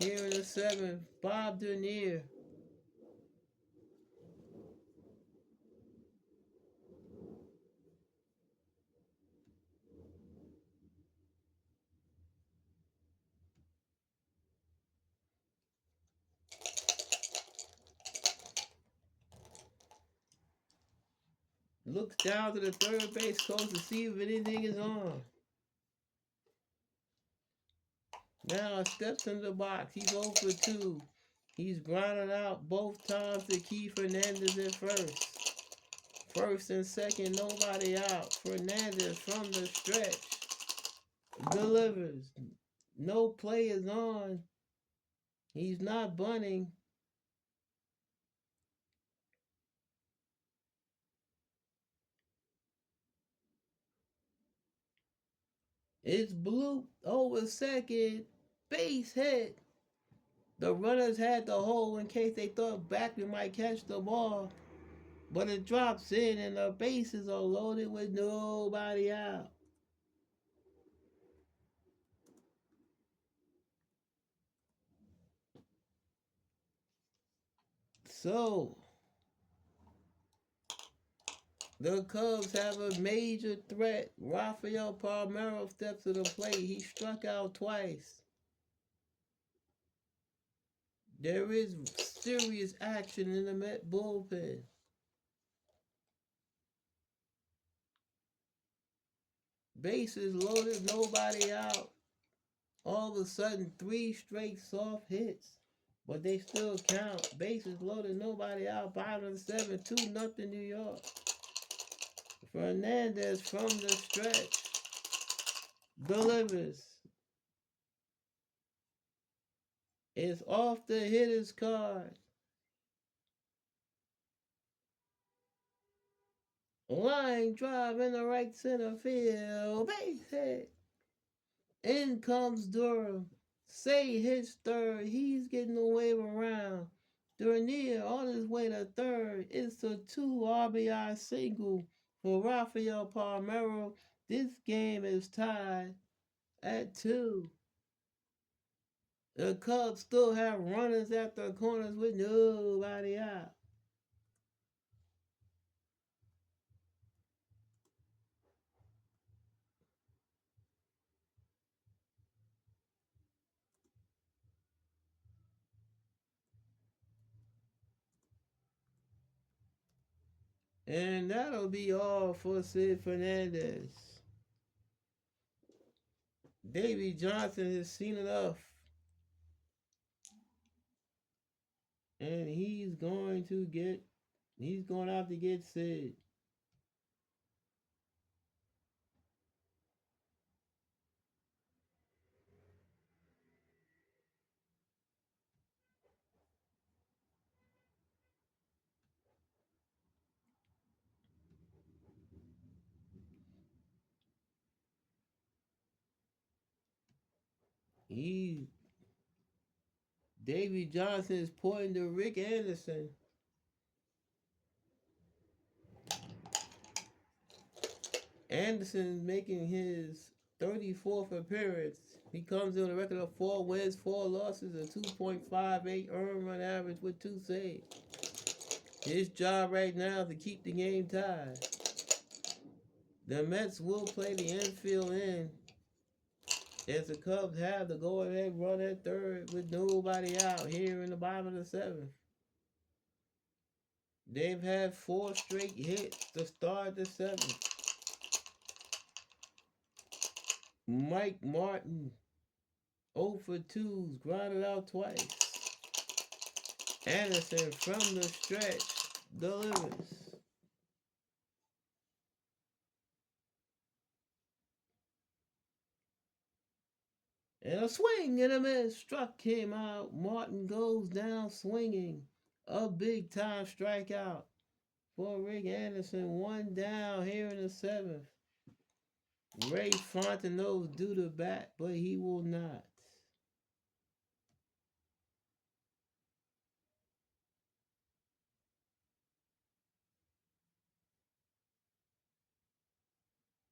here in the 7th. Bob Dernier. Looks down to the third base coach to see if anything is on. Now steps in the box. He's 0 for 2. He's grounded out both times to Keith Fernandez at first. First and second, nobody out. Fernandez from the stretch delivers. No play is on. He's not bunting. It's blooped over second. Base hit. The runners had the hole in case they thought Backman might catch the ball. But it drops in and the bases are loaded with nobody out. So, the Cubs have a major threat. Rafael Palmeiro steps to the plate. He struck out twice. There is serious action in the Met bullpen. Bases loaded, nobody out. All of a sudden, 3 straight soft hits. But they still count. Bases loaded, nobody out. Bottom of the 7, 2-0 New York. Fernandez from the stretch delivers. It's off the hitter's card. Line drive in the right center field. Base hit. In comes Durham. Say hits third. He's getting the wave around. Dernier on his way to third. It's a 2 RBI single for Rafael Palmeiro. This game is tied at 2. The Cubs still have runners at the corners with nobody out. And that'll be all for Sid Fernandez. Davey Johnson has seen enough. And he's going out to get Sid. Davey Johnson is pointing to Rick Anderson. Anderson making his 34th appearance. He comes in on a record of 4 wins, 4 losses, a 2.58 earned run average with 2 saves. His job right now is to keep the game tied. The Mets will play the infield in as the Cubs have the go-ahead run at third with nobody out here in the bottom of the 7th. They've had 4 straight hits to start the 7th. Mike Martin, 0 for 2's, grounded out twice. Anderson from the stretch delivers. And a swing and a miss struck him out. Martin goes down swinging. A big time strikeout for Rick Anderson. 1 down here in the 7th. Ray Fontenot's due to bat, but he will not.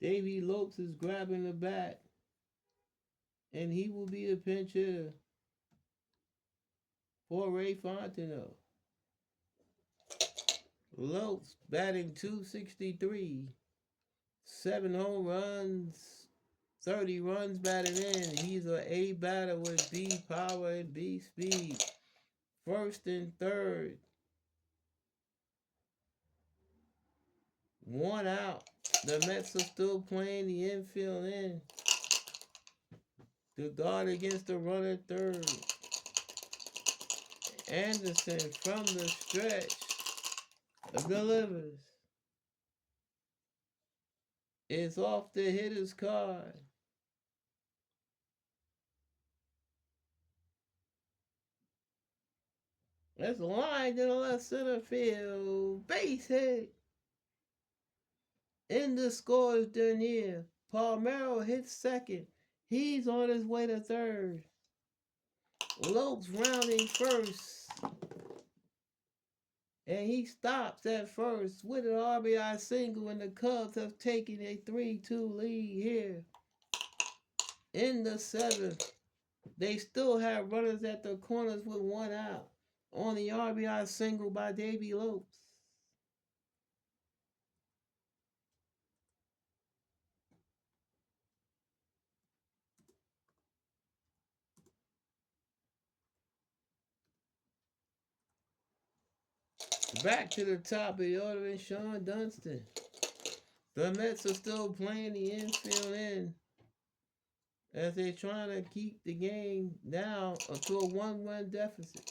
Davey Lopes is grabbing the bat, and he will be the pinch hitter for Ray Fontenot. Lopes batting .263, 7 home runs, 30 runs batted in. He's an A batter with B power and B speed. First and third. One out. The Mets are still playing the infield in. The guard against the runner third. Anderson from the stretch delivers. It's off the hitter's card. That's lined in the left center field. Base hit. In the scores near. Palmeiro hits second. He's on his way to third. Lopes rounding first. And he stops at first with an RBI single, and the Cubs have taken a 3-2 lead here. In the seventh, they still have runners at the corners with one out on the RBI single by Davey Lopes. Back to the top of the order in Sean Dunston. The Mets are still playing the infield in as they're trying to keep the game down to a 1-1 deficit.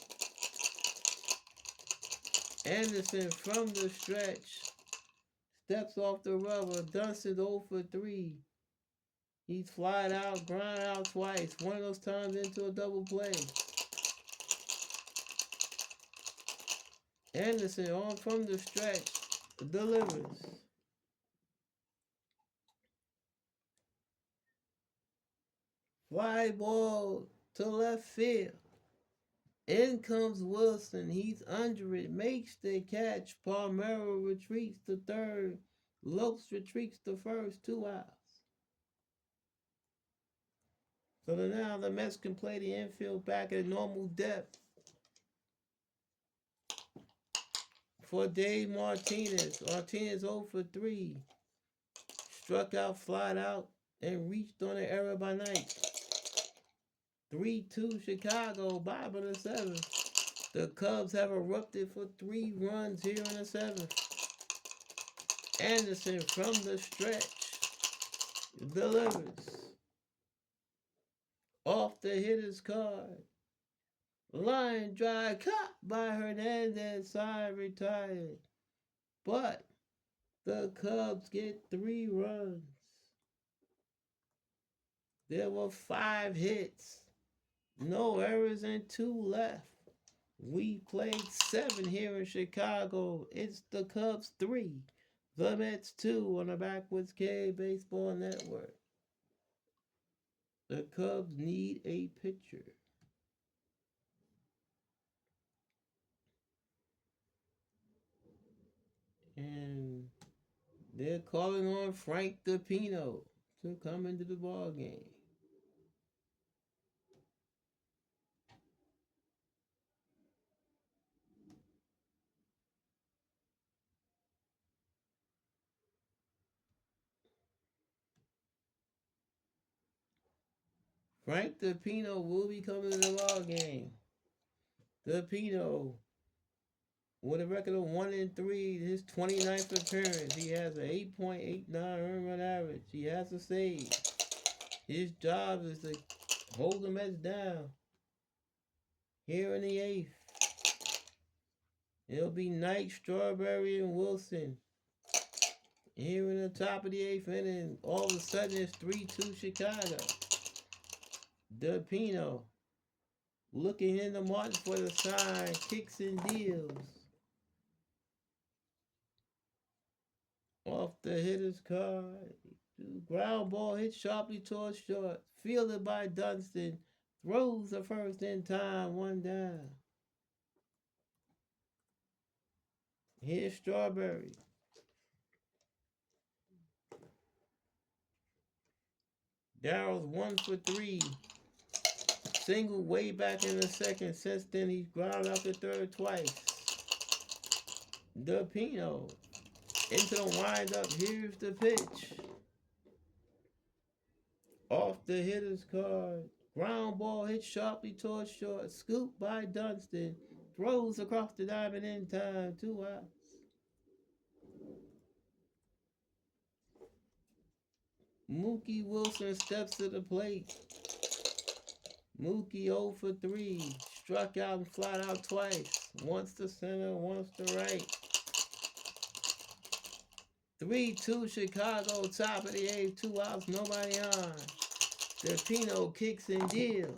Anderson from the stretch steps off the rubber. Dunston 0 for 3. He's flied out, ground out twice. One of those times into a double play. Anderson on from the stretch delivers. Fly ball to left field. In comes Wilson. He's under it. Makes the catch. Palmeiro retreats to third. Lopes retreats to first. 2 outs. So now the Mets can play the infield back at normal depth. For Dave Martinez. Martinez 0 for 3. Struck out, flied out, and reached on an error by Knight. 3-2 Chicago, bottom of the seventh. The Cubs have erupted for 3 runs here in the seventh. Anderson from the stretch delivers. Off the hitter's card. Line drive caught by Hernandez, side retired. But the Cubs get 3 runs. There were 5 hits. No errors and 2 left. We played 7 here in Chicago. It's the Cubs 3, the Mets 2 on the Backwoods K Baseball Network. The Cubs need a pitcher. And they're calling on Frank DePino to come into the ball game. Frank DePino will be coming to the ball game. DePino, with a record of 1-3, his 29th appearance, he has an 8.89 earned run average. He has a save. His job is to hold the Mets down. Here in the 8th, it'll be Knight, Strawberry, and Wilson. Here in the top of the 8th inning, all of a sudden it's 3-2 Chicago. DePino looking in the mark for the sign, kicks and deals. Off the hitter's card. Ground ball hit sharply towards short. Fielded by Dunston. Throws the first in time. 1 down. Here's Strawberry. Darrell's 1 for 3. Single way back in the second. Since then, he's grounded out the third twice. DePino into the windup. Here's the pitch. Off the hitter's card. Ground ball hit sharply towards short. Scooped by Dunston. Throws across the diamond in time. 2 outs. Mookie Wilson steps to the plate. Mookie 0 for 3. Struck out and flat out twice. Once to center, once to right. 3-2 Chicago, top of the eighth, 2 outs, nobody on. Delpino kicks and deals.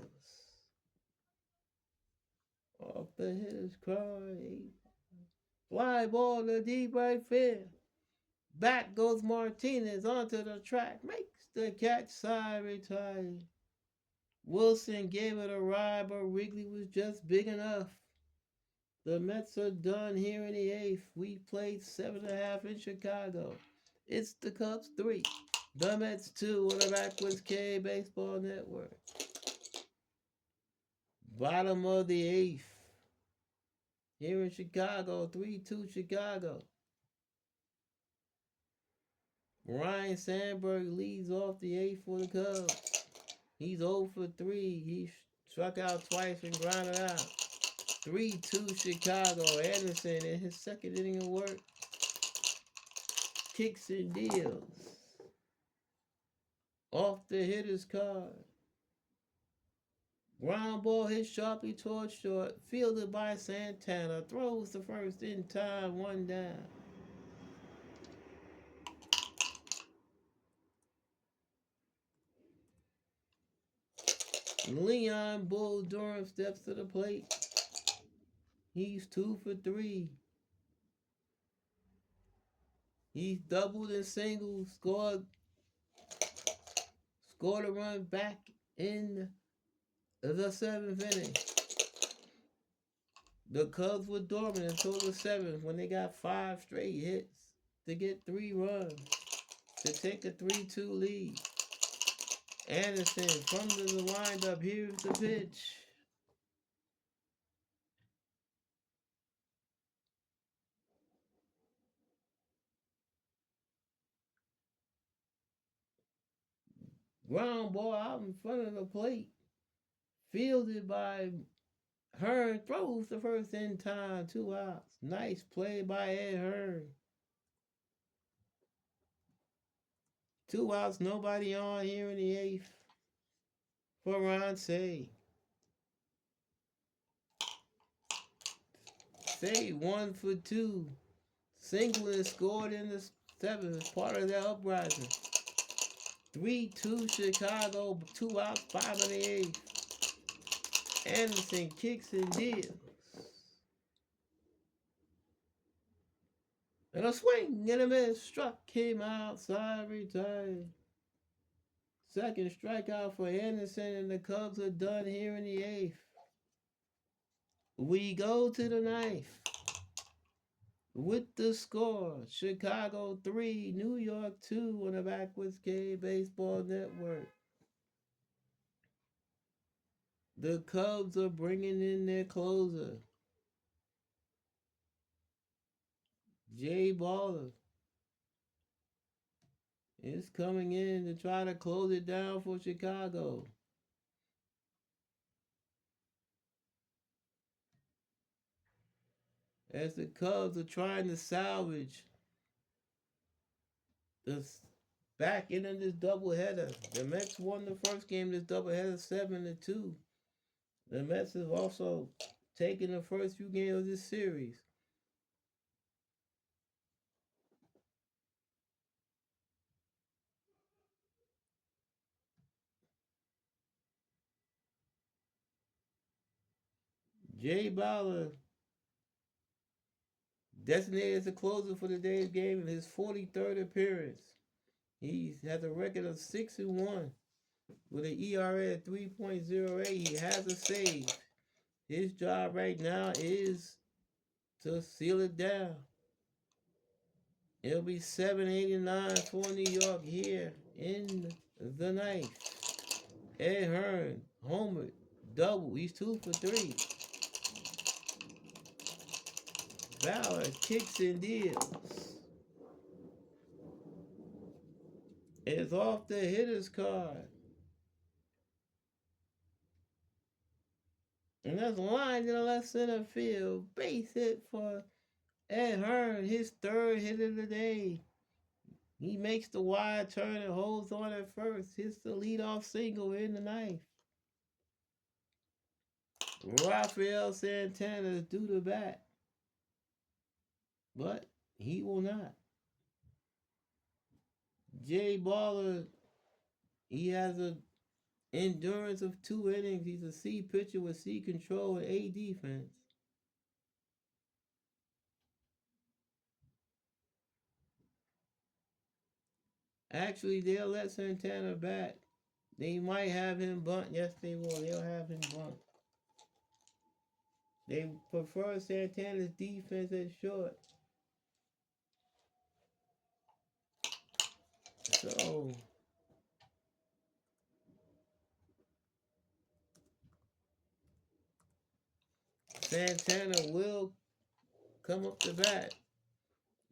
Off the hitter's car. Fly ball to deep right field. Back goes Martinez onto the track. Makes the catch, side retired. Wilson gave it a ride, but Wrigley was just big enough. The Mets are done here in the eighth. We played 7.5 in Chicago. It's the Cubs 3. The Mets 2 on the Backwards K Baseball Network. Bottom of the eighth. Here in Chicago, 3-2 Chicago. Ryan Sandberg leads off the eighth for the Cubs. He's 0 for 3. He struck out twice and grounded out. 3-2 Chicago. Anderson in his second inning of work kicks and deals. Off the hitter's card. Ground ball hit sharply towards short. Fielded by Santana. Throws the first in time. 1 down. Leon Bull Durham steps to the plate. He's 2 for 3. He's doubled and singled, scored a run back in the 7th inning. The Cubs were dormant until the 7th when they got 5 straight hits to get 3 runs to take a 3-2 lead. Anderson from the windup. Here's the pitch. Ground ball out in front of the plate. Fielded by Hearn. Throws the first in time. 2 outs. Nice play by Ed Hearn. 2 outs. Nobody on here in the 8th for Ron Say. Say 1 for 2. Singleton scored in the 7th, part of their uprising. 3-2 Chicago, 2 outs, 5 in the 8th. Anderson kicks and deals. And a swing and a miss. Struck him outside, retired. Second strikeout for Anderson, and the Cubs are done here in the 8th. We go to the 9th. With the score, Chicago 3, New York 2 on the Backwards K Baseball Network. The Cubs are bringing in their closer, Jay Baller. Is coming in to try to close it down for Chicago. As the Cubs are trying to salvage this back end of this doubleheader. The Mets won the first game of this doubleheader 7-2. The Mets have also taken the first few games of this series. Jay Bauer, designated as a closer for today's game in his 43rd appearance. He has a record of 6-1 with an ERA of 3.08. He has a save. His job right now is to seal it down. It'll be 7-89 for New York here in the 9th. Ed Hearn, homer, double. He's 2 for 3. Bauer kicks and deals. It's off the hitter's card. And that's lined in the left center field. Base hit for Ed Hearn, his 3rd hit of the day. He makes the wide turn and holds on at first. Hits the leadoff single in the ninth. Rafael Santana is due to bat, but he will not. Jay Baller, he has a endurance of 2 innings. He's a C pitcher with C control and A defense. Actually, they'll let Santana bat. They might have him bunt. Yes, they will. They'll have him bunt. They prefer Santana's defense at short. So, Santana will come up to bat.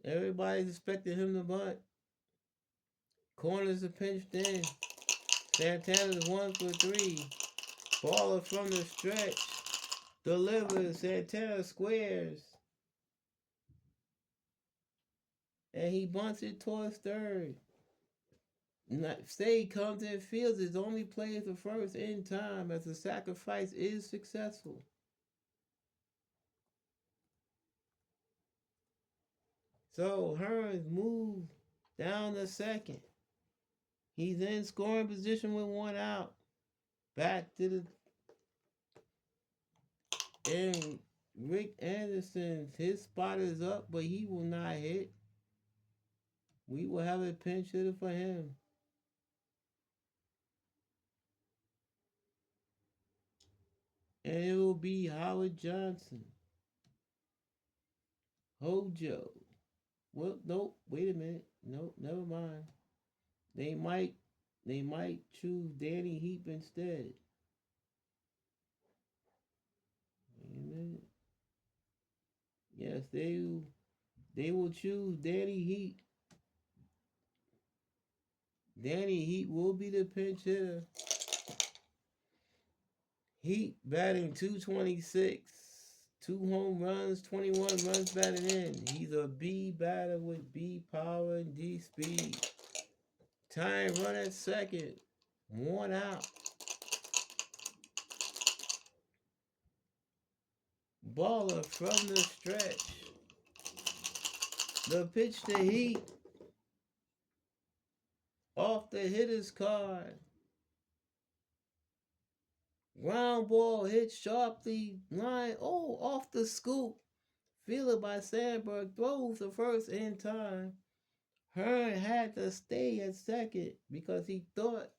Everybody's expecting him to bunt. Corners are pinched in. Santana's 1 for 3. Baller from the stretch. Delivers. Santana squares. And he bunts it towards third. Say comes in fields is only plays the first in time as the sacrifice is successful. So Hearns moved down to second. He's in scoring position with 1 out. Back to the and Rick Anderson, his spot is up, but he will not hit. We will have a pinch hitter for him. And it will be Howard Johnson. Hojo. Well, nope, wait a minute. Nope, never mind. They might choose Danny Heap instead. Wait a minute. Yes, they will choose Danny Heap. Danny Heap will be the pinch hitter. Heat batting .226, 2 home runs, 21 runs batted in. He's a B batter with B power and D speed. Tying run at second, 1 out. Baller from the stretch. The pitch to Heat. Off the hitter's card. Ground ball hit sharply, line, off the scoop. Fielded by Sandberg, throws the first in time. Hearn had to stay at second because he thought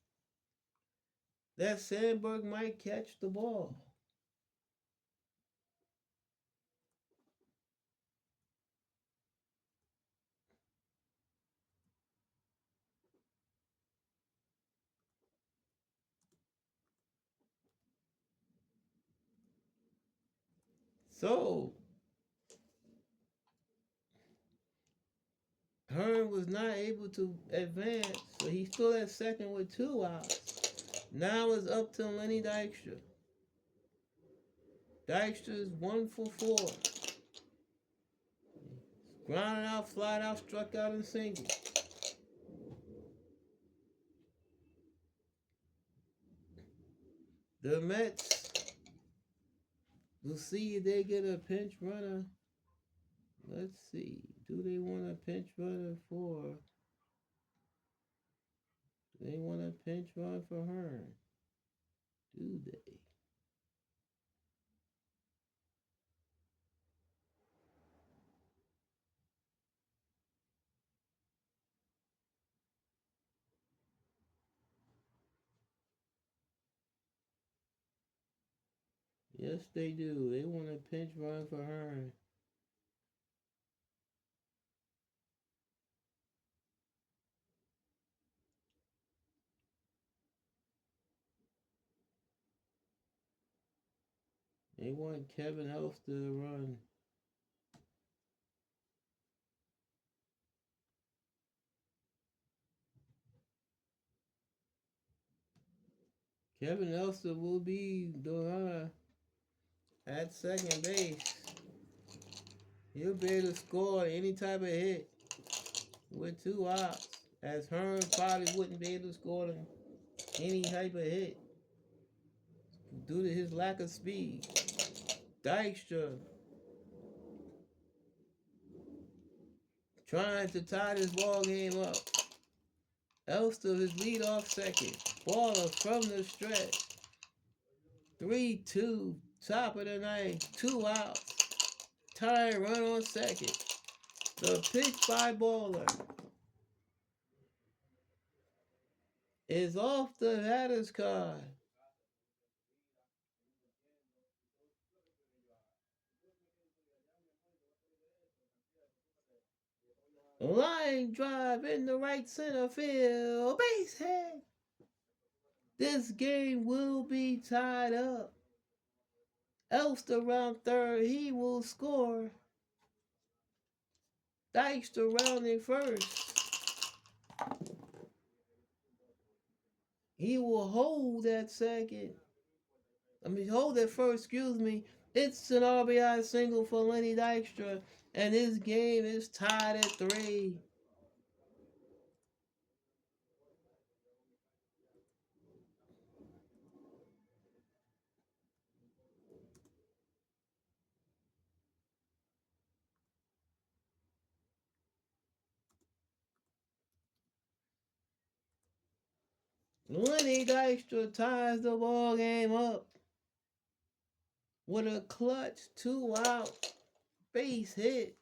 that Sandberg might catch the ball. So, Hearn was not able to advance, so he still at second with 2 outs. Now it's up to Lenny Dykstra. Dykstra's 1 for 4. Grounded out, flied out, struck out, and single. The Mets will see if they get a pinch runner. Let's see. Do they want a pinch runner for? Do they want a pinch run for Hearn? Do they? Yes, they do. They want a pinch run for Hearn. They want Kevin Elster to run. Kevin Elster will be the runner at second base. He'll be able to score any type of hit with 2 outs. as Hearn probably wouldn't be able to score any type of hit due to his lack of speed. Dykstra trying to tie this ball game up. Elster his leadoff second. Baller from the stretch. 3-2. Top of the ninth. 2 outs. Tying run on second. The pitch by Baller is off the batter's card. Line drive in the right center field. Base hit. This game will be tied up. Elster round third. He will score. Dykstra rounding first. He will hold that second. Hold that first, excuse me. It's an RBI single for Lenny Dykstra, and this game is tied at 3. Lenny Dykstra ties the ball game up with a clutch 2-out base hit.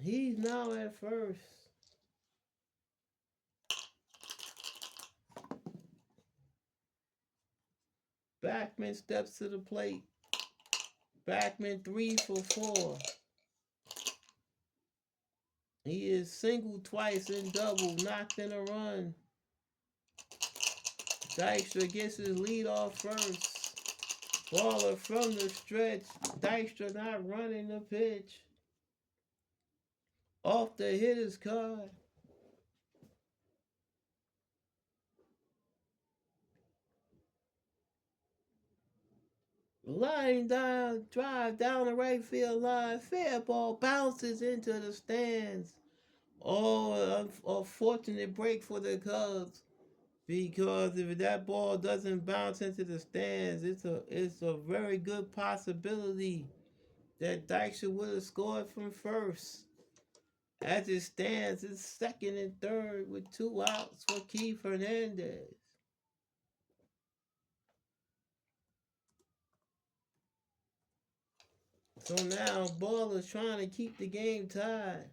He's now at first. Backman steps to the plate. Backman 3 for 4. He is singled twice and double, knocked in a run. Dykstra gets his lead off first. Baller from the stretch. Dykstra not running the pitch. Off the hitter's card. Line down, drive down the right field line. Fair ball bounces into the stands. Oh, unfortunate break for the Cubs. Because if that ball doesn't bounce into the stands, it's a very good possibility that Dykstra would have scored from first. As it stands, it's second and third with 2 outs for Keith Hernandez. So now Ball is trying to keep the game tied.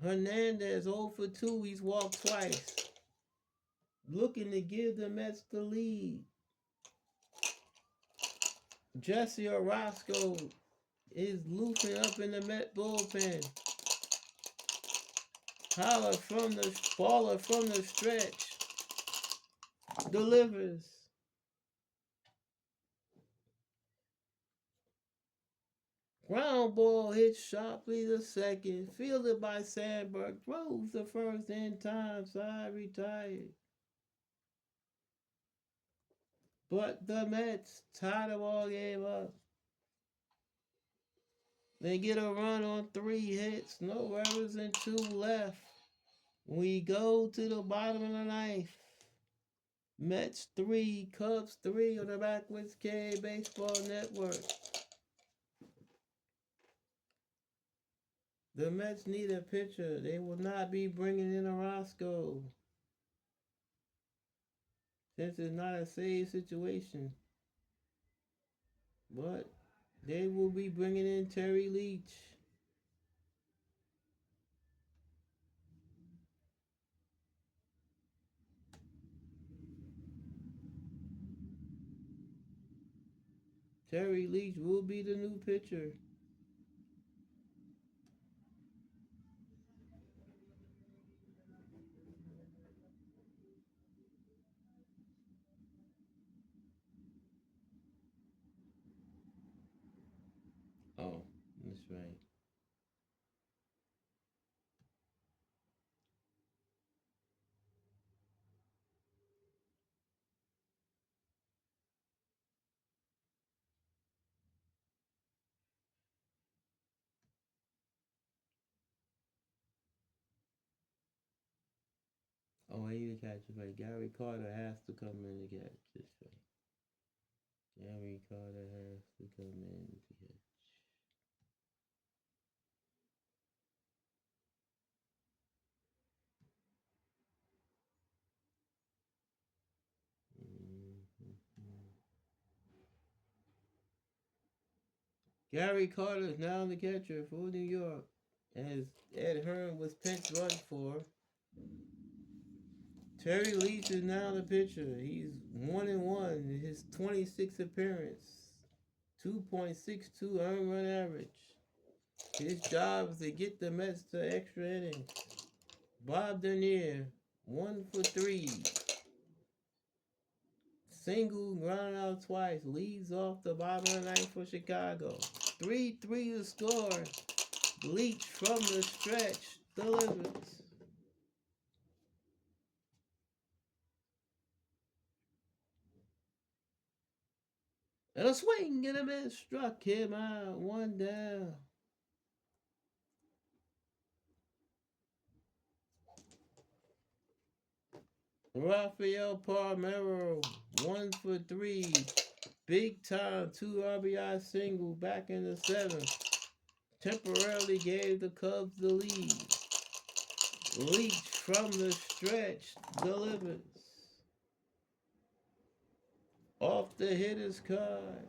Hernandez 0 for 2. He's walked twice. Looking to give the Mets the lead. Jesse Orozco is looping up in the Met bullpen. Baller from the stretch. Delivers. Ground ball hit sharply to second. Fielded by Sandberg. Throws the first in time. Side retired. But the Mets tie the ball game up. They get a run on 3 hits. No errors and 2 left. We go to the bottom of the ninth. Mets 3, Cubs 3 on the Backwoods K Baseball Network. The Mets need a pitcher. They will not be bringing in Orozco since it's not a save situation. But they will be bringing in Terry Leach. Terry Leach will be the new pitcher. Oh, that's right. Oh, he the catcher, but Gary Carter has to come in to catch this way. Gary Carter has to come in to catch. Mm-hmm. Gary Carter is now the catcher for New York, as Ed Hearn was pinch run for. Terry Leach is now the pitcher. He's 1-1 in his 26th appearance, 2.62 earned run average. His job is to get the Mets to extra innings. Bob Dernier, 1 for 3. Single, ground out twice, leads off the bottom of the ninth for Chicago. 3-3 to score. Leach from the stretch delivers. And a swing and a miss struck him out. 1 down. Rafael Palmeiro, 1 for 3. Big time 2 RBI single back in the 7th. Temporarily gave the Cubs the lead. Leach from the stretch delivers. Off the hitter's card.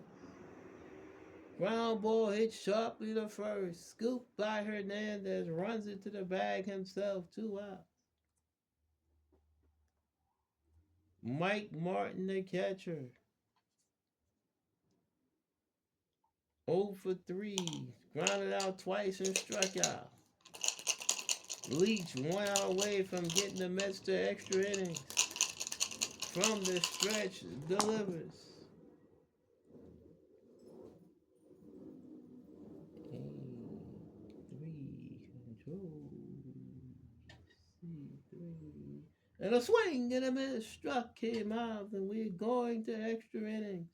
Ground ball hit sharply to first. Scooped by Hernandez. Runs it to the bag himself. 2 outs. Mike Martin, the catcher. 0 for 3. Grounded out twice and struck out. Leach 1 out away from getting the Mets to extra innings. From the stretch delivers. 3 control. C3. And a swing and a miss struck him out, and we're going to extra innings.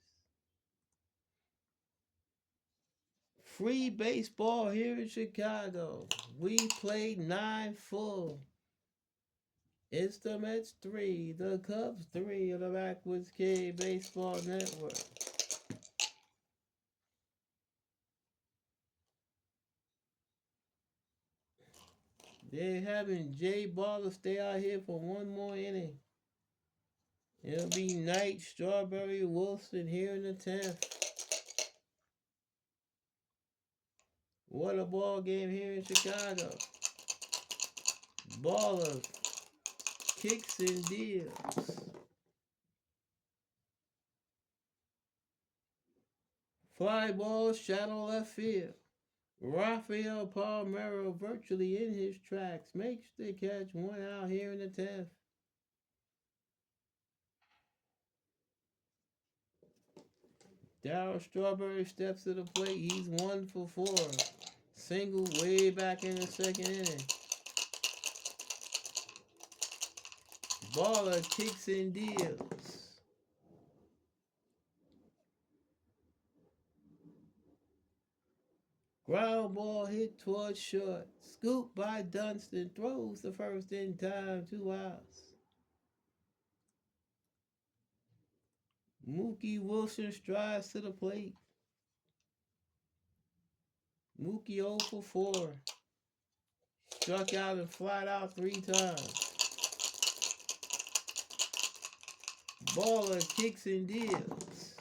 Free baseball here in Chicago. We played 9 full. It's the Mets 3, the Cubs 3 of the Backwoods K Baseball Network. They're having Jay Baller stay out here for 1 more inning. It'll be Knight, Strawberry, Wilson here in the 10th. What a ball game here in Chicago. Baller kicks and deals. Fly ball, shadow left field. Rafael Palmeiro virtually in his tracks. Makes the catch, 1 out here in the 10th. Darryl Strawberry steps to the plate. He's 1 for 4. Single way back in the 2nd inning. Baller kicks and deals. Ground ball hit towards short. Scooped by Dunston. Throws the first in time. 2 outs. Mookie Wilson strides to the plate. Mookie 0 for 4. Struck out and flied out 3 times. Baller kicks and deals.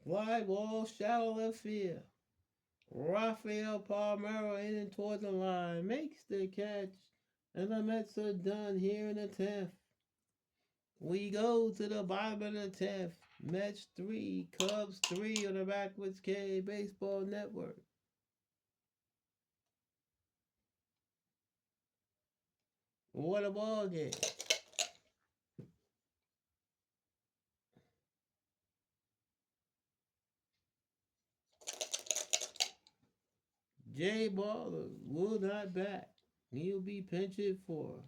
Fly ball, shallow left field. Rafael Palmeiro in and towards the line. Makes the catch. And the Mets are done here in the 10th. We go to the bottom of the 10th. Mets 3, Cubs 3 on the Backwoods K Baseball Network. What a ball game. Jay Baller will not bat. He'll be pinch hit for.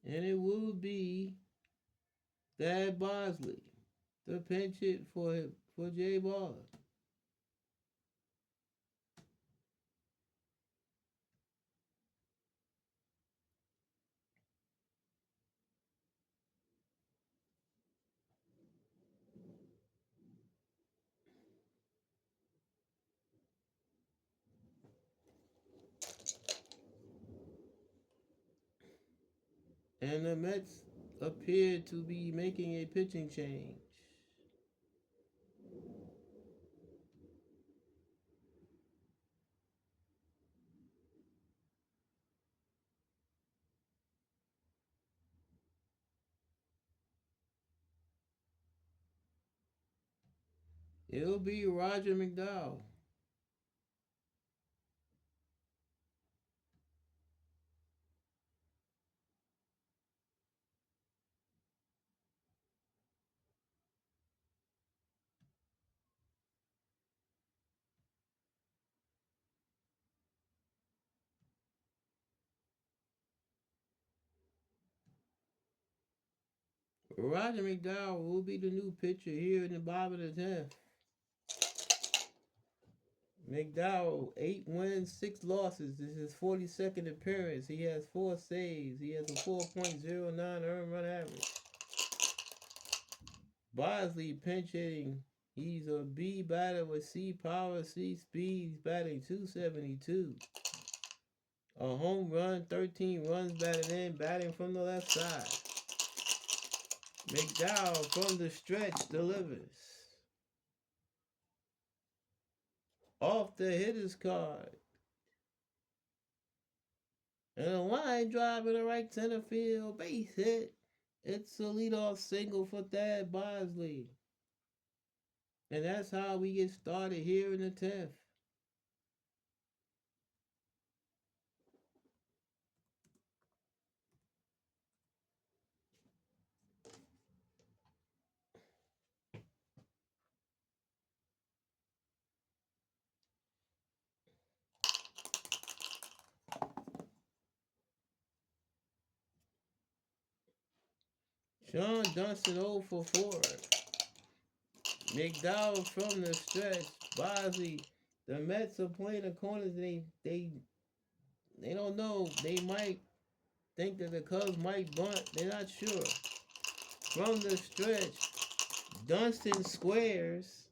And it will be Thad Bosley, the pinch hit for J Ball. And the Mets appear to be making a pitching change. It'll be Roger McDowell. Roger McDowell will be the new pitcher here in the bottom of the 10th. McDowell, 8 wins, 6 losses. This is his 42nd appearance. He has 4 saves. He has a 4.09 earned run average. Bosley pinch hitting. He's a B batter with C power, C speed. He's batting 272. A home run, 13 runs batted in, batting from the left side. McDowell from the stretch delivers. Off the hitter's card. And a line drive in the right center field, base hit. It's a leadoff single for Thad Bosley. And that's how we get started here in the 10th. Sean Dunston 0 for 4. McDowell from the stretch. Bosley. The Mets are playing the corners. They don't know. They might think that the Cubs might bunt. They're not sure. From the stretch, Dunston squares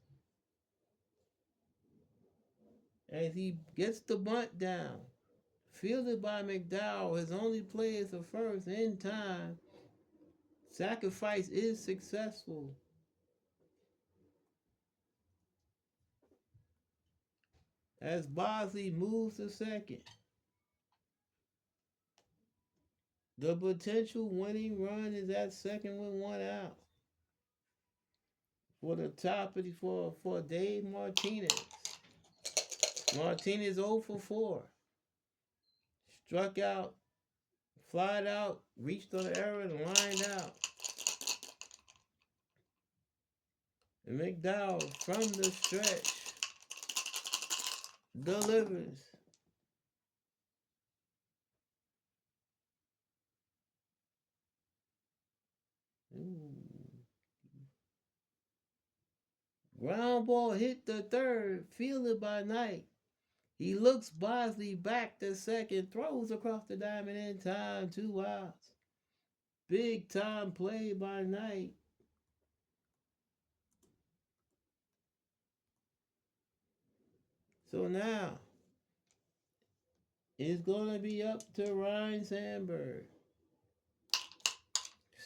as he gets the bunt down. Fielded by McDowell, his only play is the first in time. Sacrifice is successful. As Bosley moves to second. The potential winning run is at second with 1 out. For the top of for Dave Martinez. Martinez 0 for 4. Struck out, flied out, reached on the error and lined out. And McDowell from the stretch delivers. Ooh. Ground ball hit the third, fielded by Knight. He looks Bosley back to second, throws across the diamond in time, 2 outs. Big time play by Knight. So now it's going to be up to Ryan Sandberg.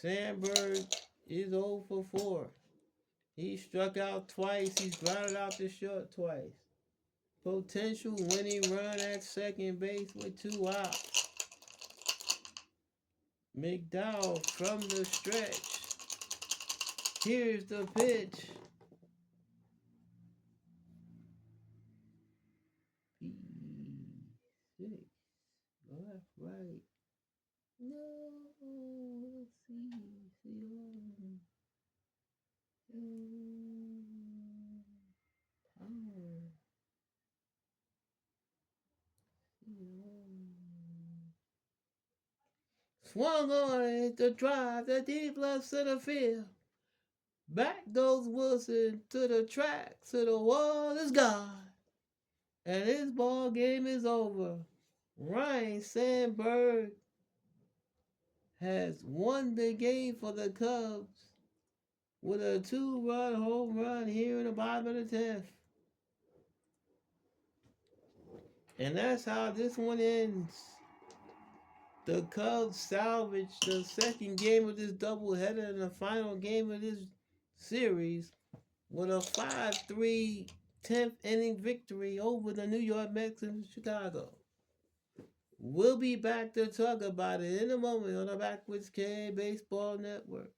Sandberg is 0 for 4. He struck out twice. He's grounded out to short twice. Potential winning run at second base with 2 outs. McDowell from the stretch. Here's the pitch. P6. Left, right. No. Let's see. Power. Swung on it to drive the deep left center field. Back goes Wilson to the track, to the wall is gone. And this ball game is over. Ryan Sandberg has won the game for the Cubs with a 2-run home run here in the bottom of the 10th. And that's how this one ends. The Cubs salvaged the second game of this doubleheader and the final game of this series with a 5-3 10th inning victory over the New York Mets in Chicago. We'll be back to talk about it in a moment on the Backwards K Baseball Network.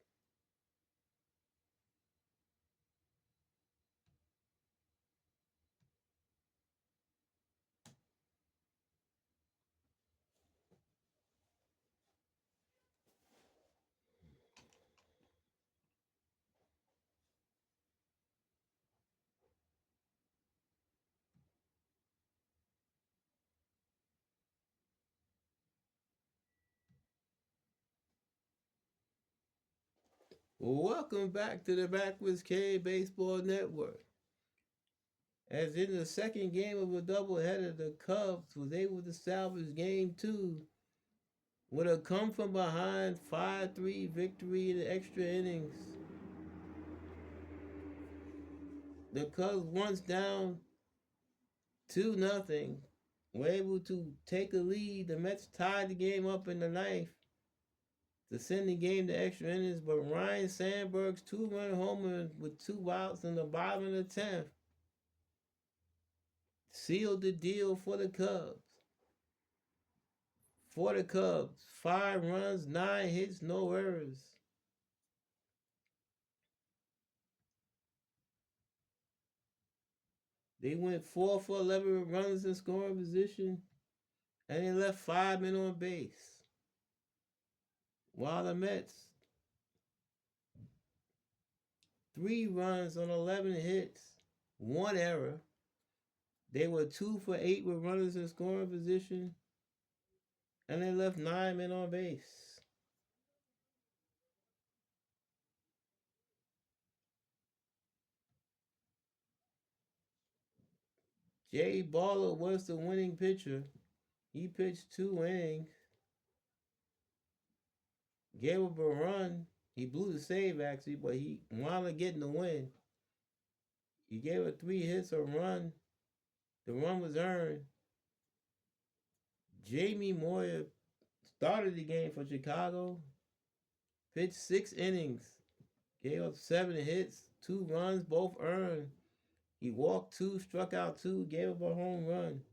Welcome back to the Backwards K Baseball Network. As in the second game of a doubleheader, the Cubs was able to salvage game 2 with a come from behind 5-3 victory in the extra innings. The Cubs, once down 2-0, were able to take a lead. The Mets tied the game up in the ninth to send the game to extra innings, but Ryan Sandberg's 2-run homer with 2 outs in the bottom of the 10th sealed the deal for the Cubs. 5 runs, 9 hits, no errors. They went 4 for 11 with runners in scoring position, and they left 5 men on base. While the Mets, 3 runs on 11 hits, 1 error. They were 2 for 8 with runners in scoring position, and they left 9 men on base. Jay Baller was the winning pitcher. He pitched 2 innings, gave up a run. He blew the save actually, but he wound up getting the win. He gave up 3 hits, a run. The run was earned. Jamie Moyer started the game for Chicago, pitched 6 innings, gave up 7 hits, 2 runs, both earned. He walked 2, struck out 2, gave up a home run.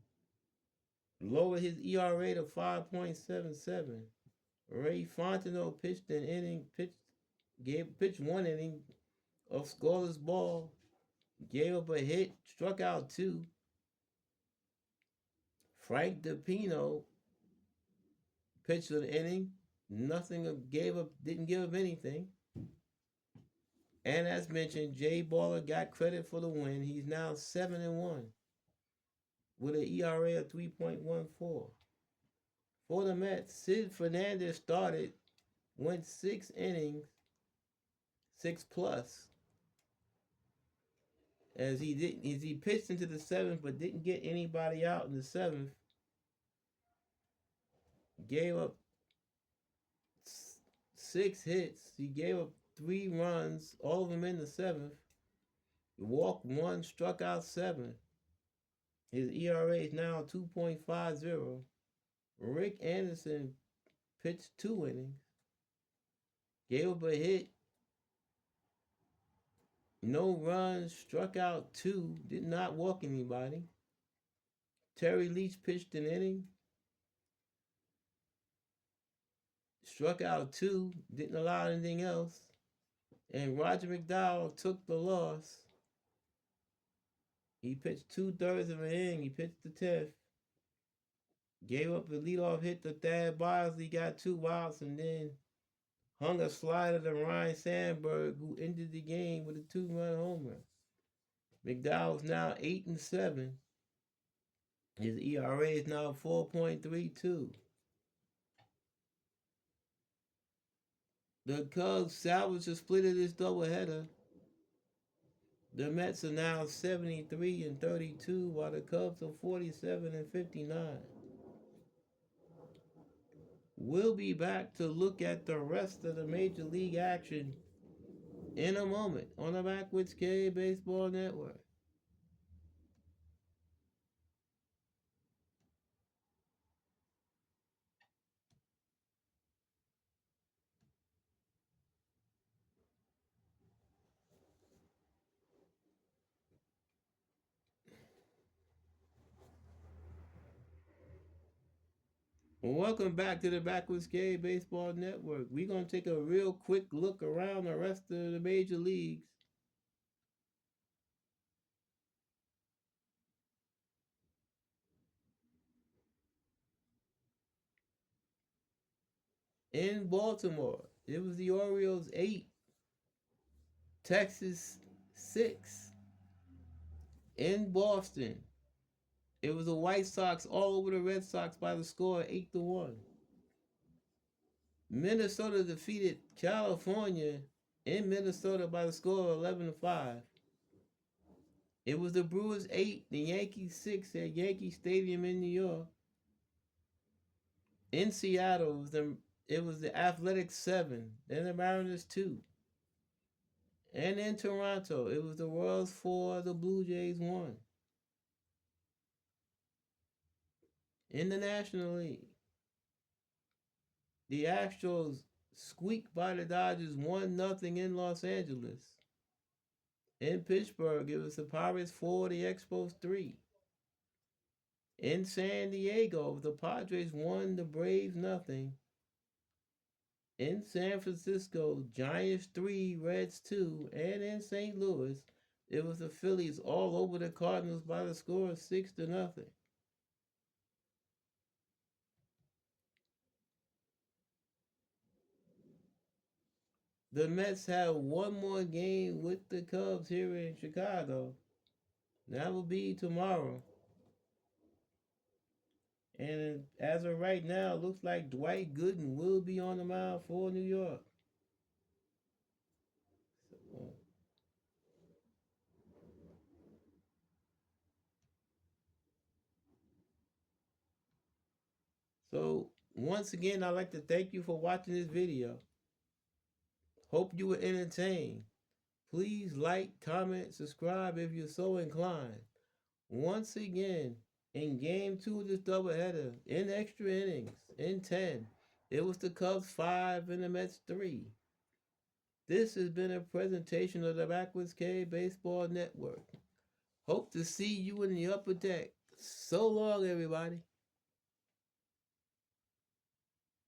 Lowered his ERA to 5.77. Ray Fontenot pitched 1 inning of scoreless ball, gave up a hit, struck out 2. Frank DiPino pitched an inning, didn't give up anything. And as mentioned, Jay Baller got credit for the win. He's now 7-1 with an ERA of 3.14. For the Mets, Sid Fernandez started, went 6 innings, 6 plus, as he pitched into the 7th, but didn't get anybody out in the 7th. Gave up 6 hits. He gave up 3 runs, all of them in the 7th. He walked 1, struck out 7. His ERA is now 2.50. Rick Anderson pitched 2 innings, gave up a hit, no runs, struck out 2, did not walk anybody. Terry Leach pitched an inning, struck out 2, didn't allow anything else. And Roger McDowell took the loss. He pitched 2/3 of an inning. He pitched the 10th. Gave up a leadoff hit to Thad Bosley, got 2 outs, and then hung a slider to Ryan Sandberg, who ended the game with a 2-run homer. McDowell's now 8-7. His ERA is now 4.32. The Cubs salvaged a split of this doubleheader. The Mets are now 73 and 32, while the Cubs are 47 and 59. We'll be back to look at the rest of the Major League action in a moment on the Backwoods K Baseball Network. Welcome back to the Backwoods K Baseball Network. We're going to take a real quick look around the rest of the major leagues. In Baltimore, it was the Orioles 8, Texas 6. In Boston, it was the White Sox all over the Red Sox by the score of 8-1. Minnesota defeated California in Minnesota by the score of 11-5. It was the Brewers 8, the Yankees 6 at Yankee Stadium in New York. In Seattle, it was the Athletics 7, then the Mariners 2. And in Toronto, it was the Royals 4, the Blue Jays 1. In the National League, the Astros squeaked by the Dodgers 1-0 in Los Angeles. In Pittsburgh, it was the Pirates 4, the Expos 3. In San Diego, the Padres won, the Braves 0. In San Francisco, Giants 3, Reds 2. And in St. Louis, it was the Phillies all over the Cardinals by the score of 6-0. The Mets have one more game with the Cubs here in Chicago. That will be tomorrow. And as of right now, it looks like Dwight Gooden will be on the mound for New York. So once again, I'd like to thank you for watching this video. Hope you were entertained. Please like, comment, subscribe if you're so inclined. Once again, in game 2 of this doubleheader, in extra innings, in 10, it was the Cubs 5 and the Mets 3. This has been a presentation of the Backwoods K Baseball Network. Hope to see you in the upper deck. So long, everybody.